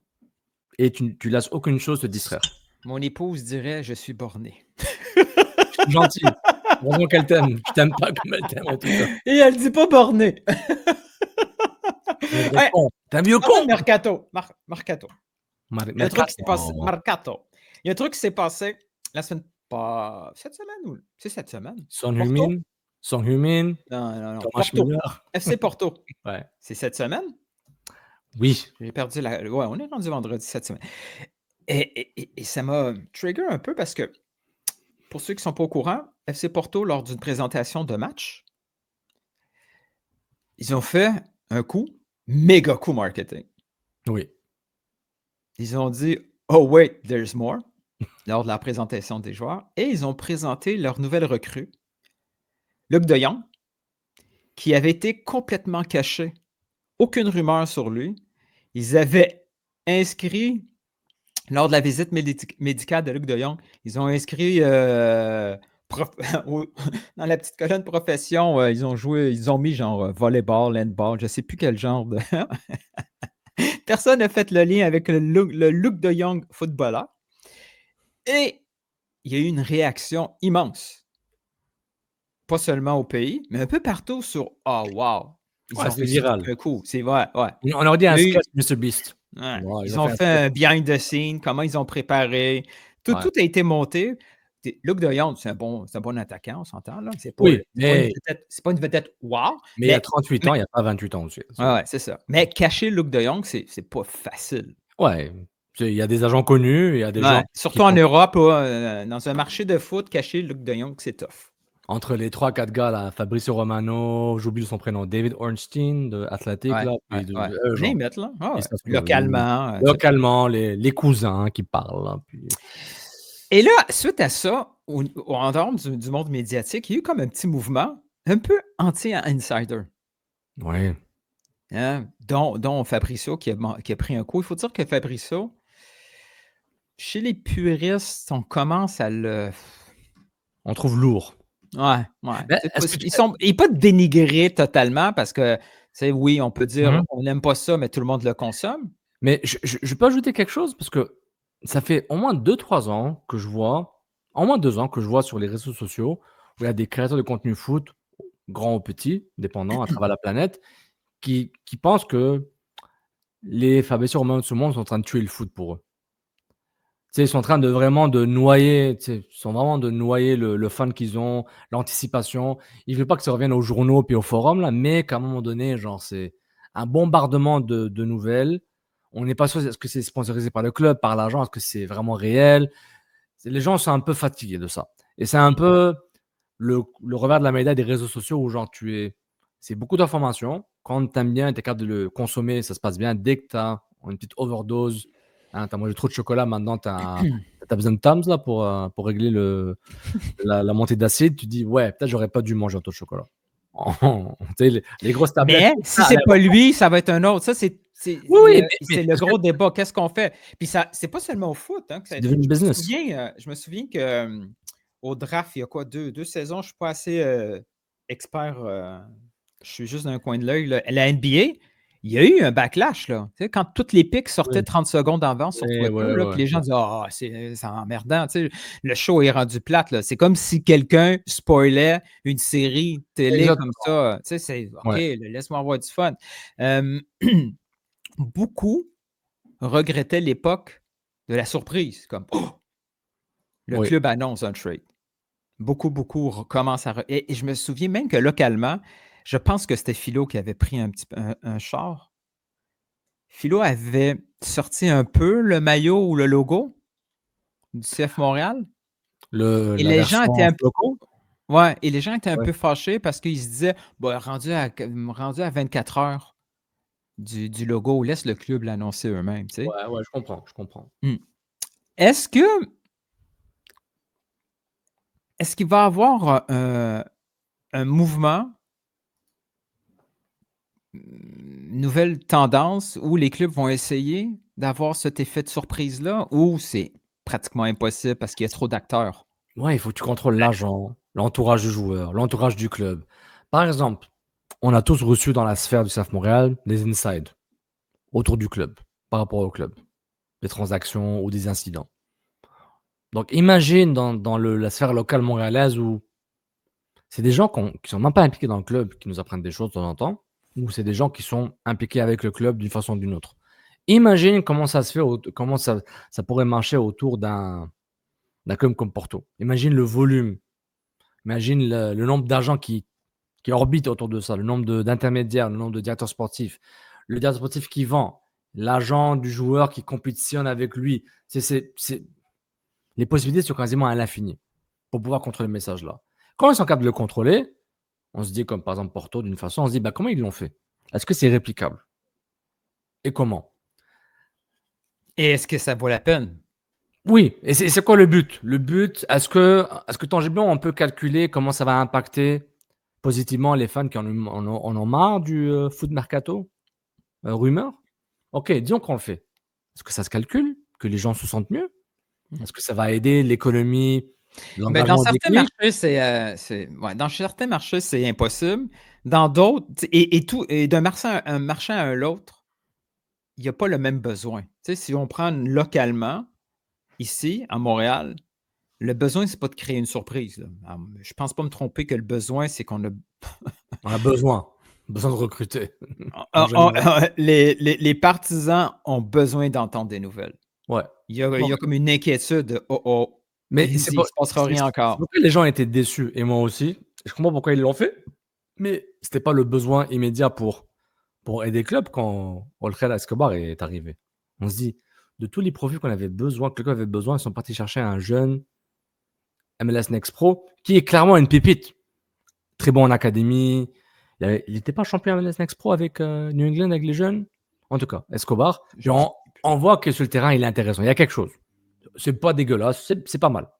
Et tu laisses aucune chose te distraire. Mon épouse dirait, je suis borné. Je suis gentil. Heureusement qu'elle t'aime. Je t'aime pas comme elle t'aime en tout cas. Et elle dit pas borné. Mais Hey, con. T'as mieux parlons con. de mercato. Mercato. Mar- Il y a un truc qui s'est passé. Mercato. Mercato. Il y a un truc qui s'est passé la semaine pas cette semaine ou c'est cette semaine? Son Porto? Heung-min, Non. Thomas Porto. Müller. FC Porto. Ouais. C'est cette semaine? Oui. J'ai perdu la. Ouais, on est rendu vendredi cette semaine. Et ça m'a trigger un peu parce que pour ceux qui ne sont pas au courant, FC Porto, lors d'une présentation de match, ils ont fait un méga coup marketing. Oui. Ils ont dit oh wait, there's more lors de la présentation des joueurs et ils ont présenté leur nouvelle recrue, Luc De Jong, qui avait été complètement caché. Aucune rumeur sur lui. Ils avaient inscrit, lors de la visite médicale de Luc De Jong, ils ont inscrit dans la petite colonne profession, ils ont mis genre volleyball, handball, je ne sais plus quel genre de. Personne n'a fait le lien avec le Luc De Jong footballeur. Et il y a eu une réaction immense. Pas seulement au pays, mais un peu partout sur oh wow. Ils Ouais, ont c'est réussi viral. un coup. C'est vrai, ouais. On aurait dit un Oui. sketch Mr. Beast. Ouais. Ouais, Ils ont fait un behind the scene, comment ils ont préparé. Tout a été monté. Luc De Jong, c'est un bon attaquant, on s'entend. Là. C'est pas, Oui, c'est pas une vedette wow. Mais il y a 38 ans, il n'y a pas 28 ans aussi. Ouais, c'est ça. Mais cacher Luc De Jong, c'est pas facile. Ouais. Il y a des agents connus, il y a des gens. Surtout en Europe, dans un marché de foot, cacher Luc De Jong, c'est tough. Entre les 3-4 gars, là, Fabrizio Romano, j'oublie son prénom, David Ornstein de Athletic. Ouais, là, ouais, puis ouais. genre, Name it, là. Ah, ils savent que- localement. Localement, les cousins qui parlent. Là, puis... Et là, suite à ça, en dehors du monde médiatique, il y a eu comme un petit mouvement un peu anti-insider. Ouais. Hein, dont Fabrizio qui a pris un coup. Il faut dire que Fabrizio, chez les puristes, on commence à le. On trouve lourd. Ouais. Ben, Il n'est pas dénigré totalement parce que, oui, on peut dire on n'aime pas ça, mais tout le monde le consomme. Mais je peux ajouter quelque chose parce que ça fait au moins 2-3 ans que je vois, au moins 2 ans que je vois sur les réseaux sociaux où il y a des créateurs de contenu foot, grands ou petits, dépendant à travers la planète, qui pensent que les Fabrizio Romano de ce monde sont en train de tuer le foot pour eux. Ils sont en train de vraiment de noyer, le fun qu'ils ont, l'anticipation. Ils ne veulent pas que ça revienne aux journaux puis aux forums, là, mais qu'à un moment donné, genre, c'est un bombardement de nouvelles. On n'est pas sûr est-ce que c'est sponsorisé par le club, par l'agent, est-ce que c'est vraiment réel. Les gens sont un peu fatigués de ça. Et c'est un peu le revers de la médaille des réseaux sociaux où genre c'est beaucoup d'informations. Quand tu aimes bien et tu es capable de le consommer, ça se passe bien. Dès que tu as une petite overdose, tu as mangé trop de chocolat, maintenant tu as besoin de Tams là, pour régler la montée d'acide. Tu dis, ouais, peut-être j'aurais pas dû manger autant de chocolat. Tu sais, les grosses tablettes. Mais si c'est pas lui, ça va être un autre. Ça, c'est Oui, c'est le gros débat. Qu'est-ce qu'on fait? Puis ça, c'est pas seulement au foot. Hein, c'est devenu business. je me souviens que au draft, il y a quoi, deux saisons, je ne suis pas assez expert. Je suis juste d'un coin de l'œil. La NBA, il y a eu un backlash. Là. Tu sais, quand toutes les pics sortaient 30 secondes avant sur Twitter, puis les gens disaient ah, c'est emmerdant. Tu sais, le show est rendu plate. Là. C'est comme si quelqu'un spoilait une série télé comme ça. Tu sais, c'est OK, laisse-moi avoir du fun. Beaucoup regrettaient l'époque de la surprise. Comme le club annonce un trade. Beaucoup commencent à... Et je me souviens même que localement, je pense que c'était Philo qui avait pris un char. Philo avait sorti un peu le maillot ou le logo du CF Montréal. Et les gens étaient un peu... Ouais, et les gens étaient un peu fâchés parce qu'ils se disaient rendu à 24 heures du logo, laisse le club l'annoncer eux-mêmes. Tu sais. Ouais, je comprends. Est-ce qu'il va y avoir un mouvement, une nouvelle tendance où les clubs vont essayer d'avoir cet effet de surprise-là ou c'est pratiquement impossible parce qu'il y a trop d'acteurs? Ouais, il faut que tu contrôles l'agent, l'entourage du joueur, l'entourage du club. Par exemple, on a tous reçu dans la sphère du CF Montréal des insides autour du club, par rapport au club, des transactions ou des incidents. Donc, imagine dans la sphère locale montréalaise où c'est des gens qui ne sont même pas impliqués dans le club qui nous apprennent des choses de temps en temps, ou c'est des gens qui sont impliqués avec le club d'une façon ou d'une autre. Imagine comment ça se fait, comment ça pourrait marcher autour d'un club comme Porto. Imagine le volume, imagine le nombre d'agents qui orbitent autour de ça, le nombre d'intermédiaires, le nombre de directeurs sportifs, le directeur sportif qui vend, l'agent du joueur qui compétitionne avec lui. Les possibilités sont quasiment à l'infini pour pouvoir contrôler le message-là. Quand ils sont capables de le contrôler, on se dit, comme par exemple Porto, d'une façon, on se dit, comment ils l'ont fait? Est-ce que c'est réplicable? Et comment? Et est-ce que ça vaut la peine? Oui, et c'est quoi le but? Le but, est-ce que tangiblement, on peut calculer comment ça va impacter positivement les fans qui en ont marre du foot mercato? Rumeur? Ok, disons qu'on le fait. Est-ce que ça se calcule? Que les gens se sentent mieux? Est-ce que ça va aider l'économie? Mais dans certains marchés, dans certains marchés, c'est impossible. Dans d'autres, et d'un marché à l'autre, il n'y a pas le même besoin. Tu sais, si on prend localement, ici, à Montréal, le besoin, c'est pas de créer une surprise. Là. Je pense pas me tromper que le besoin, c'est qu'on a... On a besoin de recruter. Les partisans ont besoin d'entendre des nouvelles. Ouais. Il y a comme une inquiétude. Mais il ne se passera rien encore. Pourquoi les gens étaient déçus, et moi aussi. Je comprends pourquoi ils l'ont fait, mais c'était pas le besoin immédiat pour aider le club quand Olkhead Escobar est arrivé. On se dit, de tous les profils qu'on avait besoin, que le club avait besoin, ils sont partis chercher un jeune MLS Next Pro qui est clairement une pépite. Très bon en académie. Il n'était pas champion MLS Next Pro avec New England, avec les jeunes. En tout cas, Escobar. On voit que sur le terrain, il est intéressant. Il y a quelque chose. C'est pas dégueulasse, c'est pas mal.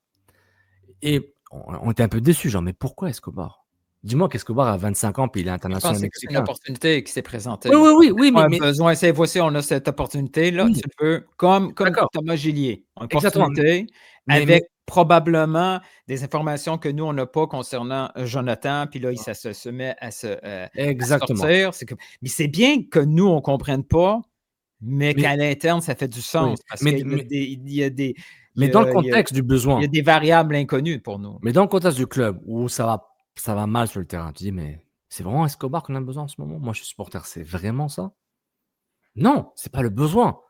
Et on était un peu déçus, genre, mais pourquoi Escobar? Dis-moi qu'Escobar a 25 ans puis il est international mexicain. C'est une opportunité qui s'est présentée. Oui, mais besoin, voici, on a cette opportunité-là, tu peux, comme Thomas Gillier, une opportunité avec probablement des informations que nous, on n'a pas concernant Jonathan, puis là, ça se met à sortir. Mais c'est bien que nous, on ne comprenne pas, mais qu'à l'interne, ça fait du sens. Parce qu'il y a des... Mais dans le contexte du besoin. Il y a des variables inconnues pour nous. Mais dans le contexte du club, où ça va mal sur le terrain, tu dis, mais c'est vraiment Escobar qu'on a besoin en ce moment? Moi, je suis supporter, c'est vraiment ça? Non, c'est pas le besoin.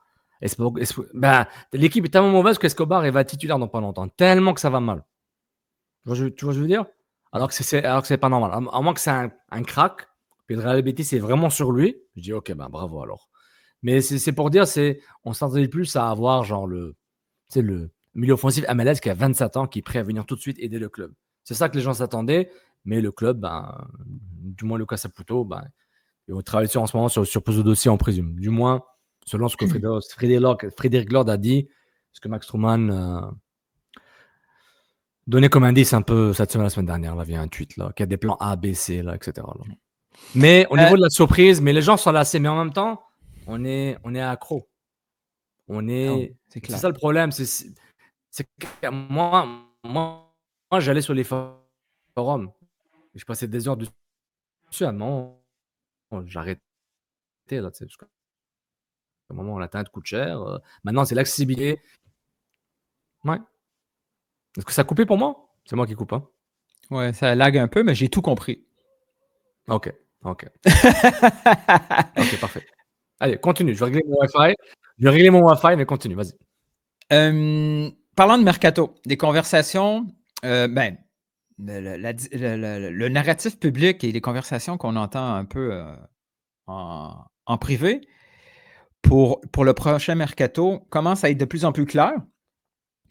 L'équipe est tellement mauvaise qu'Escobar va être titulaire dans pas longtemps, tellement que ça va mal. Tu vois ce que je veux dire? Alors que c'est pas normal. À moins que c'est un crack, puis le Real Betis, c'est vraiment sur lui. Je dis, ok, bravo alors. Mais c'est pour dire, on s'attendait plus à avoir genre le milieu offensif MLS qui a 27 ans, qui est prêt à venir tout de suite aider le club. C'est ça que les gens s'attendaient, mais le club, du moins Lucas Saputo, il travaille en ce moment sur plusieurs dossiers, on présume. Du moins, selon ce que Frédéric Lord a dit, ce que Max Truman Donner comme indice un peu cette semaine, la semaine dernière, là, via un tweet, là, qu'il y a des plans A, B, C, là, etc. là. Mais au niveau de la surprise, mais les gens sont lassés, mais en même temps, on est accro. On est. c'est C'est clair. ça le problème. C'est que moi, j'allais sur les forums. Je passais des heures dessus. À un moment, j'arrêtais. Là, tu sais, parce qu'à un moment, l'Internet coûte cher. Maintenant, c'est l'accessibilité. Ouais. Est-ce que ça a coupé pour moi? C'est moi qui coupe, hein? Ouais, ça lag un peu, mais j'ai tout compris. Ok. Ok, parfait. Allez, continue. Je vais régler mon Wi-Fi. Mais continue, vas-y. Parlant de Mercato, des conversations, le narratif public et les conversations qu'on entend un peu en privé pour le prochain Mercato commencent à être de plus en plus clair.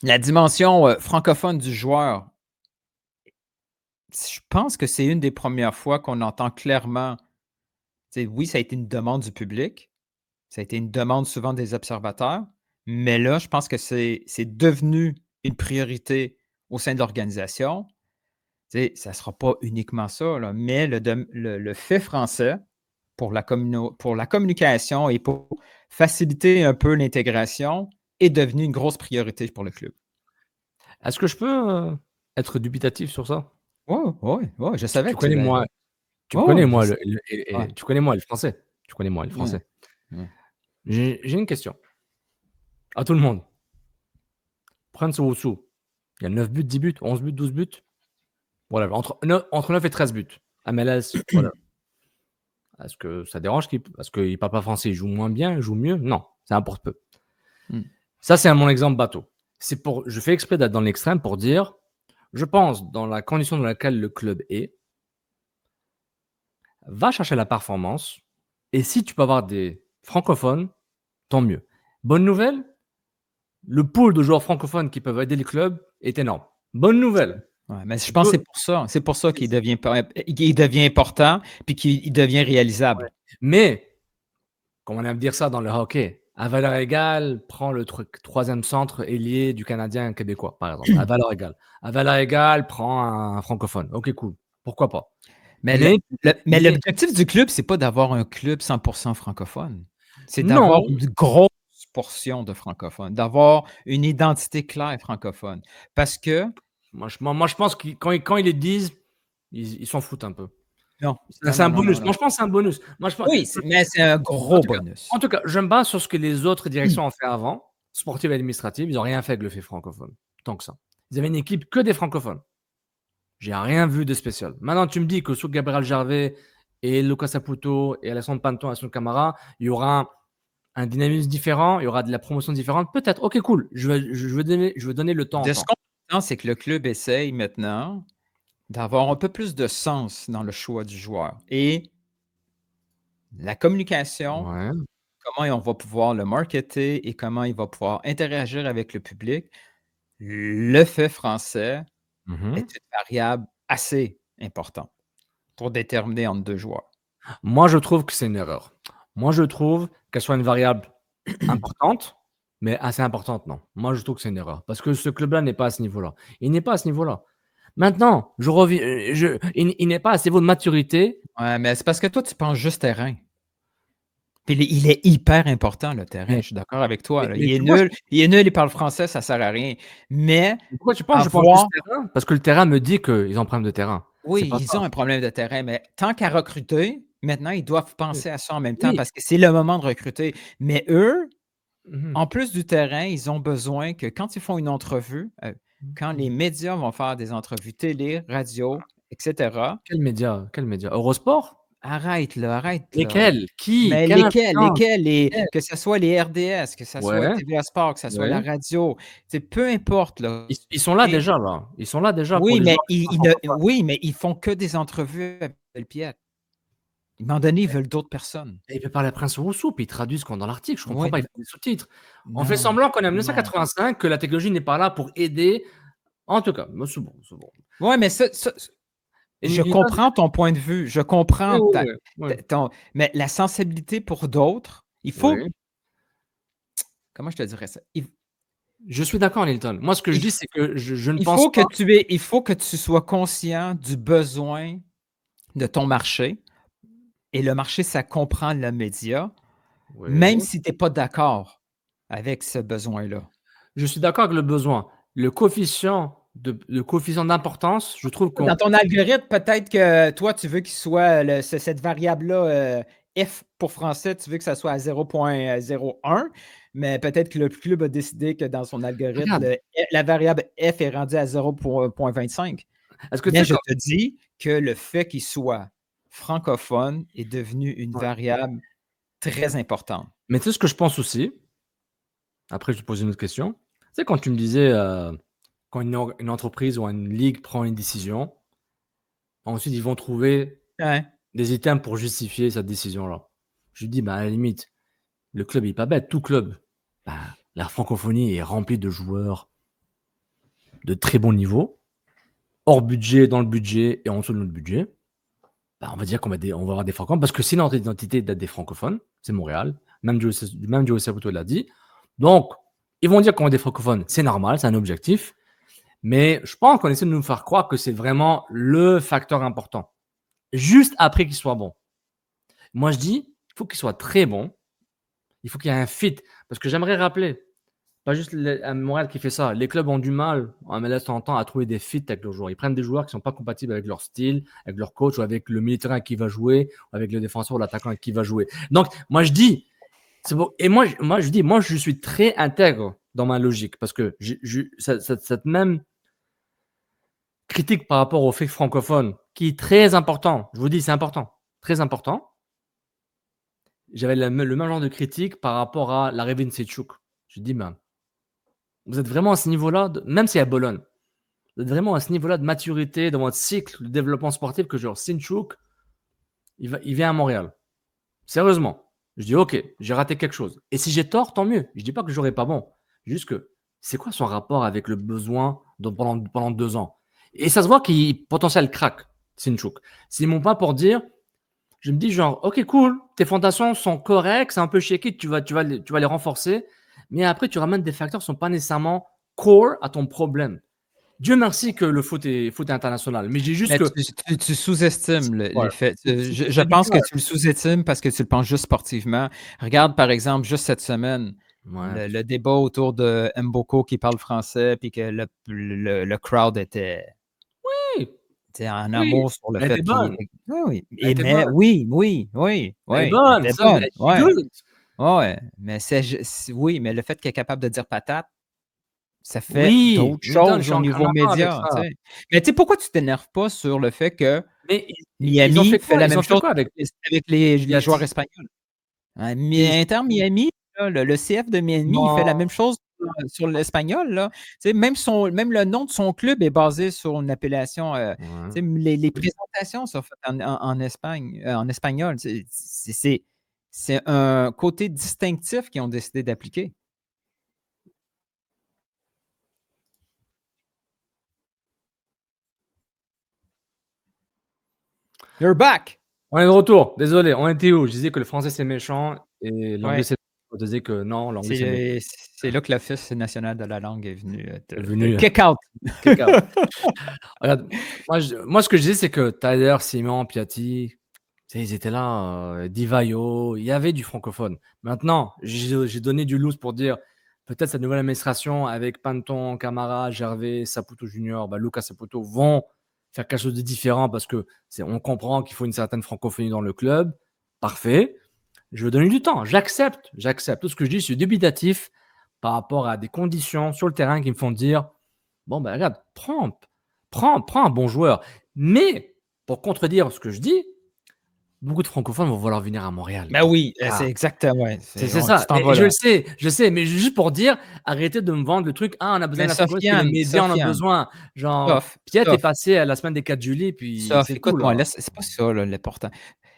La dimension francophone du joueur, je pense que c'est une des premières fois qu'on entend clairement, oui, ça a été une demande du public, ça a été une demande souvent des observateurs, mais là, je pense que c'est devenu une priorité au sein de l'organisation. Ça ne sera pas uniquement ça, là, mais le fait français pour la communication et pour faciliter un peu l'intégration est devenu une grosse priorité pour le club. Est-ce que je peux être dubitatif sur ça? Oui, je savais Tu que connais moi, tu me Ouais, connais ouais, moi je le tu connais moi le français. Tu connais moi le français. Ouais. J'ai une question. À tout le monde. Prince Owusu, il y a 9 buts, 10 buts, 11 buts, 12 buts. Voilà, entre 9 et 13 buts. MLS, voilà. Est-ce que ça dérange parce qu'il parle pas français, il joue moins bien, il joue mieux? Non, ça importe peu. Ça, c'est mon exemple bateau. Je fais exprès d'être dans l'extrême pour dire, je pense, dans la condition dans laquelle le club est, va chercher la performance. Et si tu peux avoir des francophones, tant mieux. Bonne nouvelle, le pool de joueurs francophones qui peuvent aider le club est énorme. Bonne nouvelle. Ouais, mais je pense que c'est pour ça. C'est pour ça qu'il devient important puis qu'il devient réalisable. Ouais. Mais, comme on aime dire ça dans le hockey, à valeur égale, prends le troisième centre ailier du Canadien québécois, par exemple. À valeur égale. À valeur égale, prends un francophone. Ok, cool. Pourquoi pas? Mais l'objectif du club, c'est pas d'avoir un club 100% francophone. C'est d'avoir une grosse portion de francophones, d'avoir une identité claire francophone. Parce que... Moi, je pense que quand ils les disent, ils s'en foutent un peu. Non. C'est un bonus. Moi, je pense que c'est un bonus. Oui, mais c'est un gros bonus. En tout cas, je me base sur ce que les autres directions ont fait avant, sportives et administratives. Ils n'ont rien fait avec le fait francophone, tant que ça. Ils avaient une équipe que des francophones. J'ai rien vu de spécial. Maintenant, tu me dis que sous Gabriel Gervais et Lucas Saputo et Alessandro Panton et Alessandro Camara, il y aura un dynamisme différent, il y aura de la promotion différente. Peut-être. Ok, cool. Je vais donner le temps. De ce qu'on entend, c'est que le club essaye maintenant d'avoir un peu plus de sens dans le choix du joueur. Et la communication, comment on va pouvoir le marketer et comment il va pouvoir interagir avec le public, le fait français est une variable assez importante pour déterminer entre deux joueurs. Moi, je trouve que c'est une erreur. Moi, je trouve qu'elle soit une variable importante, mais assez importante, non. Moi, je trouve que c'est une erreur. Parce que ce club-là n'est pas à ce niveau-là. Il n'est pas à ce niveau-là. Maintenant, il n'est pas à ce niveau de maturité. Ouais, mais c'est parce que toi, tu penses juste terrain. Puis il est hyper important, le terrain. Je suis d'accord avec toi. Il est nul, il parle français, ça ne sert à rien. Mais pourquoi tu penses que je pense juste terrain? Parce que le terrain me dit qu'ils ont un problème de terrain. Oui, ils ont un problème de terrain, mais tant qu'à recruter, maintenant, ils doivent penser à ça en même temps parce que c'est le moment de recruter. Mais eux, en plus du terrain, ils ont besoin que quand ils font une entrevue, quand les médias vont faire des entrevues télé, radio, etc. Quels médias? Eurosport? Arrête. Lesquels? Qui? Mais lesquels? Que ce soit les RDS, que ce soit TVA Sport, que ce soit la radio. Peu importe. Là. Ils sont là déjà, là. Ils sont là déjà. Oui, mais ils font que des entrevues avec Delpiette. À un moment donné, ils veulent d'autres personnes. Et il peut parler à Prince Rousseau, puis ils traduisent comme dans l'article. Je ne comprends pas, ils font des sous-titres. On fait semblant qu'on est en 1985, que la technologie n'est pas là pour aider. En tout cas, c'est bon. Oui, mais je comprends ton point de vue. Je comprends mais la sensibilité pour d'autres, il faut... Comment je te dirais ça? Je suis d'accord, Nilton. Moi, ce que je Il dis, c'est que je ne il pense faut que pas. il faut que tu sois conscient du besoin de ton marché et le marché, ça comprend le média, même Oui. si tu es pas d'accord avec ce besoin-là. Je suis d'accord avec le besoin. Le coefficient d'importance, je trouve qu'on. Dans ton algorithme, peut-être que toi, tu veux qu'il soit cette variable-là, F pour français, tu veux que ça soit à 0,01, mais peut-être que le club a décidé que dans son algorithme, Regarde, la variable F est rendue à 0,25. est-ce que tu Mais sais je quoi? te dis que le fait qu'il soit francophone est devenu une Ouais. variable très importante. Mais tu sais ce que je pense aussi? Après, je te pose une autre question. Tu sais, quand tu me disais, quand une entreprise ou une ligue prend une décision, ensuite ils vont trouver Ouais. des items pour justifier cette décision-là. Je dis, bah, à la limite, le club il est pas bête, tout club. Bah, la francophonie est remplie de joueurs de très bon niveau, hors budget, dans le budget et en dessous de notre budget. Bah, on va dire on va avoir des francophones parce que c'est notre identité d'être des francophones, c'est Montréal. Même Joe Saputo l'a dit. Donc, ils vont dire qu'on est des francophones, c'est normal, c'est un objectif. Mais je pense qu'on essaie de nous faire croire que c'est vraiment le facteur important. Juste après qu'il soit bon. Moi, je dis, il faut qu'il soit très bon. Il faut qu'il y ait un fit. Parce que j'aimerais rappeler, pas juste à Montréal qui fait ça. Les clubs ont du mal, en MLS en temps, à trouver des fits avec leurs joueurs. Ils prennent des joueurs qui ne sont pas compatibles avec leur style, avec leur coach, ou avec le militaire avec qui va jouer, ou avec le défenseur ou l'attaquant avec qui va jouer. Donc, moi, je dis, c'est bon. Et moi, je dis, moi, je suis très intègre dans ma logique. Parce que cette même critique par rapport au fait francophone, qui est très important, je vous dis, c'est important, très important. J'avais le même genre de critique par rapport à l'arrivée de Sechuk. Je dis, ben, vous êtes vraiment à ce niveau-là, même si à Bologne, vous êtes vraiment à ce niveau-là de maturité dans votre cycle de développement sportif que genre Sechuk, il vient à Montréal. Sérieusement. Je dis, ok, j'ai raté quelque chose. Et si j'ai tort, tant mieux. Je dis pas que j'aurais pas bon. Juste que, c'est quoi son rapport avec le besoin pendant 2 ans? Et ça se voit qu'il potentiel craque, Sechuk. C'est mon pas pour dire, je me dis genre, ok, cool, tes fondations sont correctes, c'est un peu shaky, tu vas les renforcer, mais après, tu ramènes des facteurs qui ne sont pas nécessairement core à ton problème. Dieu merci que le foot est international, mais j'ai juste Mais que. tu sous-estimes Ouais, l'effet. Je c'est du pense que mal. tu le sous-estimes parce que tu le penses juste sportivement. Regarde, par exemple, juste cette semaine, Ouais. le débat autour de Mboko qui parle français puis que le crowd était Oui, en oui, amour sur le elle fait était qu'il bonne. était. Oui, oui. Elle était Mais bonne. oui, Elle est elle bonne. était Ça, bonne. she Ouais, good. ouais. Mais oui, mais le fait qu'elle est capable de dire patate, ça fait Oui, d'autres Newton, je choses suis au en niveau accord avec média, tu ça. sais. Mais tu sais, pourquoi tu t'énerves pas sur le fait que Mais ils ont Miami fait fait quoi? la Ils ont même fait chose quoi avec avec les joueurs Piatti? espagnols? Hein, Ils- Inter Miami, là, le CF de Miami, il fait la Non. même chose sur l'espagnol, là. Tu sais, même le nom de son club est basé sur une appellation, Ouais. tu sais, les présentations sont faites en Espagne, en espagnol. C'est un côté distinctif qu'ils ont décidé d'appliquer. You're back! On est de retour. Désolé, on était où? Je disais que le français c'est méchant et l'anglais Ouais. c'est. On disait que non, l'anglais c'est méchant. C'est là que l'Office national de la langue est venu C'est te venu kick out. kick out. Regarde, moi ce que je dis c'est que Tyler, Simon, Piatti, tu sais, ils étaient là, Divayo, il y avait du francophone. Maintenant, j'ai donné du loose pour dire peut-être cette nouvelle administration avec Panton, Camara, Gervais, Saputo Junior, Lucas Saputo vont faire quelque chose de différent parce que on comprend qu'il faut une certaine francophonie dans le club. Parfait. Je veux donner du temps. J'accepte. Tout ce que je dis, c'est dubitatif par rapport à des conditions sur le terrain qui me font dire bon, ben regarde, prends un bon joueur. Mais pour contredire ce que je dis, beaucoup de francophones vont vouloir venir à Montréal. Ben oui, Ah, c'est exactement. Ouais, c'est tu ça. t'en vas Et je là. le sais, mais juste pour dire, arrêtez de me vendre le truc. Ah, on a besoin Mais de la francophonie parce que les médias en ont Sofiane, besoin. Genre, Sof, Piet est Sof, passé à la semaine des 4 juillet, puis Sof, c'est tout, écoute-moi, là. c'est pas ça là, l'important.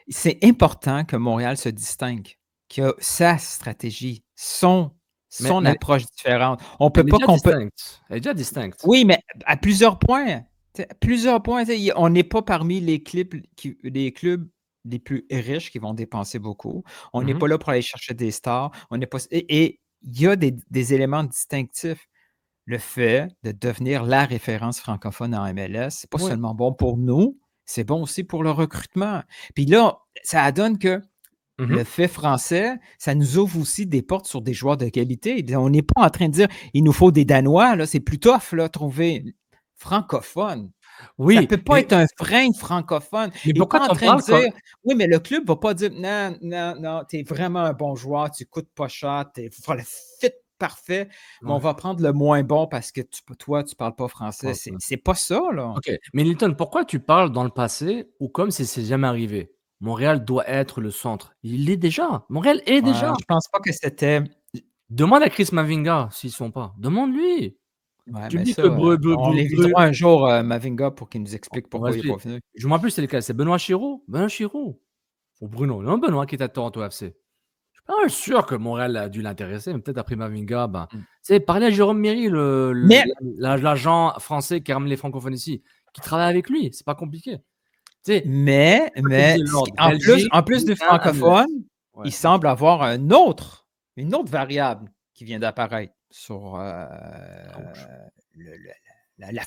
C'est important que Montréal se distingue, qu'il a sa stratégie, son Mais approche différente. On peut elle est pas déjà distincte. Elle est déjà distincte. Oui, mais à plusieurs points. À plusieurs points. On n'est pas parmi les clubs les plus riches qui vont dépenser beaucoup. On n'est Mhm. pas là pour aller chercher des stars. On n'est pas. Et il y a des éléments distinctifs. le fait de devenir la référence francophone en MLS, c'est pas Oui. seulement bon pour nous, c'est bon aussi pour le recrutement. Puis là, ça donne que le Mhm. fait français, ça nous ouvre aussi des portes sur des joueurs de qualité. On n'est pas en train de dire il nous faut des Danois, là, c'est plus tough, là, trouver francophone. Ça Oui, peut pas être un frein francophone. mais Il n'est pourquoi pas en t'en train de parles quand... dire oui, mais le club va pas dire non, non, non, tu es vraiment un bon joueur, tu coûtes pas cher, tu es le fit parfait, mais on Ouais, va prendre le moins bon parce que toi, tu parles pas français. pas- C'est pas ça, là. Ok, mais Nilton, pourquoi tu parles dans le passé ou comme si c'est jamais arrivé? Montréal doit être le centre. Il l'est déjà. Montréal est déjà. Je pense pas que c'était. Demande à Chris Mavinga s'ils sont pas. Demande-lui. Ouais, Tu me mais dis ça, que on l'invitera un jour, Mavinga, pour qu'il nous explique on va pourquoi il n'est pas essayer. venu. Je me rappelle, c'est lequel? C'est Benoît Chiraud? Benoît Chiraud. Ou Bruno. Non, Benoît qui est à Toronto FC. Je suis pas sûr que Montréal a dû l'intéresser, mais peut-être après Mavinga, ben, Mm. tu sais, parler à Jérôme Méry, Mais, l'agent français qui ramène les francophones ici, qui travaille avec lui. C'est pas compliqué. Tu sais, mais, je te dis mais, l'ordre. en Belgique, plus du Ligue 1, MLS. francophone, Ouais. il semble avoir une autre variable qui vient d'apparaître sur la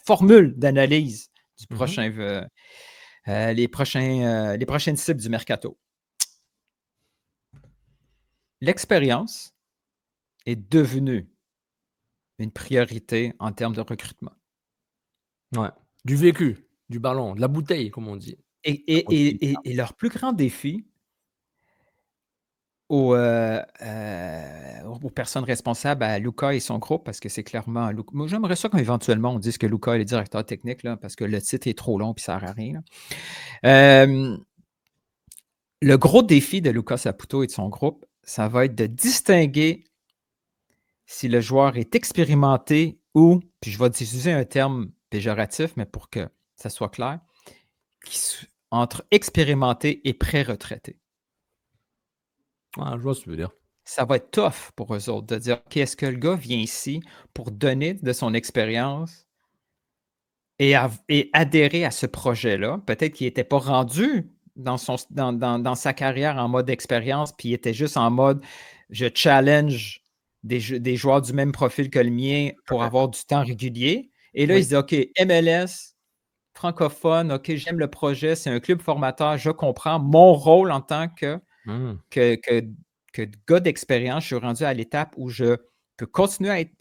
formule d'analyse du Mhm. prochain, les prochaines cibles du mercato. L'expérience est devenue une priorité en termes de recrutement. Ouais. Du vécu, du ballon, de la bouteille, comme on dit. Et leur plus grand défi aux personnes responsables, à Luca et son groupe, parce que c'est clairement moi, j'aimerais ça qu'éventuellement on dise que Luca est le directeur technique, là, parce que le titre est trop long et ça ne sert à rien. Le gros défi de Luca Saputo et de son groupe, ça va être de distinguer si le joueur est expérimenté ou, puis je vais utiliser un terme péjoratif, mais pour que ça soit clair, entre expérimenté et pré-retraité. Ouais, je vois ce que tu veux dire. Ça va être tough pour eux autres de dire OK, est-ce que le gars vient ici pour donner de son expérience et adhérer à ce projet-là? Peut-être qu'il n'était pas rendu dans sa carrière en mode expérience, puis il était juste en mode je challenge des joueurs du même profil que le mien pour avoir du temps régulier. Et là, Oui. il se dit OK, MLS, francophone, OK, j'aime le projet, c'est un club formateur, je comprends mon rôle en tant que gars d'expérience. Je suis rendu à l'étape où je peux continuer à être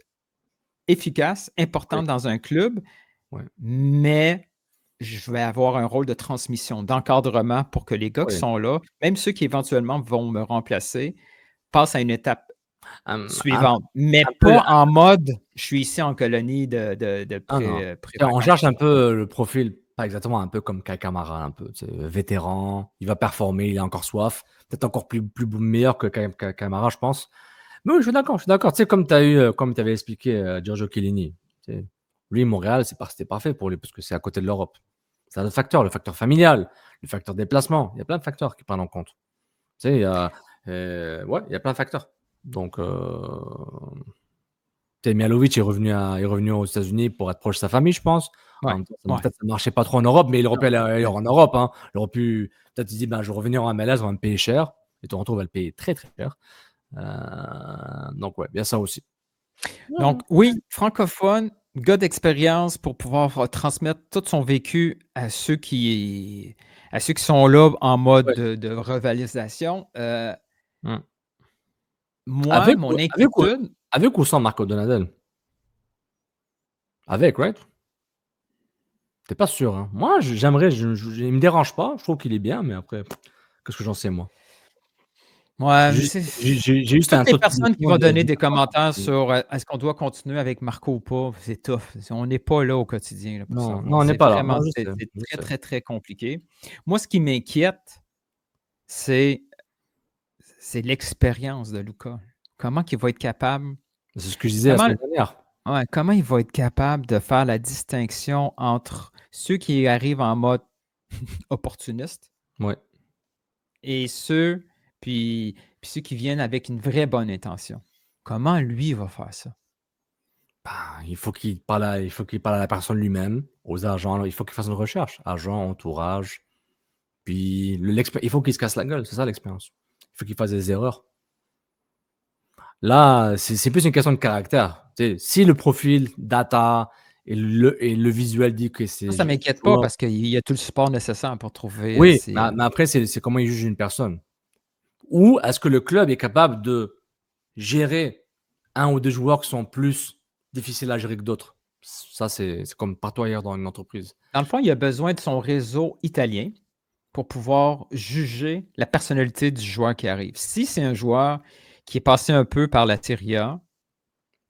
efficace, important dans un club, mais je vais avoir un rôle de transmission, d'encadrement pour que les gars qui sont là, même ceux qui éventuellement vont me remplacer, passent à une étape suivante. Mais pas en mode je suis ici en colonie de on cherche un peu le profil, pas exactement, un peu comme Kai Kamara, un peu vétéran, il va performer, il a encore soif, peut-être encore plus meilleur que Kamara, je pense. Mais oui, je suis d'accord. Tu sais, comme tu avais expliqué Giorgio Chiellini, lui, Montréal, c'était parfait pour lui parce que c'est à côté de l'Europe. C'est un autre facteur, le facteur familial, le facteur déplacement. Il y a plein de facteurs qui prennent en compte. Tu sais, il y a plein de facteurs. Donc, Mihajlovic est revenu aux États-Unis pour être proche de sa famille, je pense. Peut-être ça ne marchait pas trop en Europe, mais il aurait pu aller ailleurs en Europe. Hein. Il aurait pu, peut-être il dit, je vais revenir en MLS, on va me payer cher. Et Toronto va le payer très, très cher. Donc, ouais, bien ça aussi. Donc, oui, francophone, gars d'expérience pour pouvoir transmettre tout son vécu à ceux qui sont là en mode de revalorisation. Moi, mon inquiétude... Avec ou sans Marco Donadel? Avec, right? T'es pas sûr, hein? Moi, j'aimerais, il me dérange pas, je trouve qu'il est bien, mais après, qu'est-ce que j'en sais, moi? Ouais, j'ai juste un toutes les taux de personnes qui vont punition donner des commentaires sur est-ce qu'on doit continuer avec Marco ou pas, c'est tough. On n'est pas là au quotidien. Là, pour Non, ça. on n'est pas là. Vraiment, c'est très, très, très compliqué. Moi, ce qui m'inquiète, c'est l'expérience de Luca. Comment il va être capable... C'est ce que je disais la semaine dernière. Ouais, comment il va être capable de faire la distinction entre ceux qui arrivent en mode opportuniste et ceux qui viennent avec une vraie bonne intention. Comment lui va faire ça? Il faut qu'il parle à la personne lui-même, aux agents. Il faut qu'il fasse une recherche. Agent, entourage. Puis il faut qu'il se casse la gueule. C'est ça l'expérience. Il faut qu'il fasse des erreurs. Là, c'est plus une question de caractère. Si le profil data et le visuel dit que c'est... Ça m'inquiète pas parce qu'il y a tout le support nécessaire pour trouver... Oui, mais après, c'est comment il juge une personne. Ou est-ce que le club est capable de gérer un ou deux joueurs qui sont plus difficiles à gérer que d'autres? Ça, c'est comme partout ailleurs dans une entreprise. Dans le fond, il a besoin de son réseau italien pour pouvoir juger la personnalité du joueur qui arrive. Si c'est un joueur qui est passé un peu par la Serie A,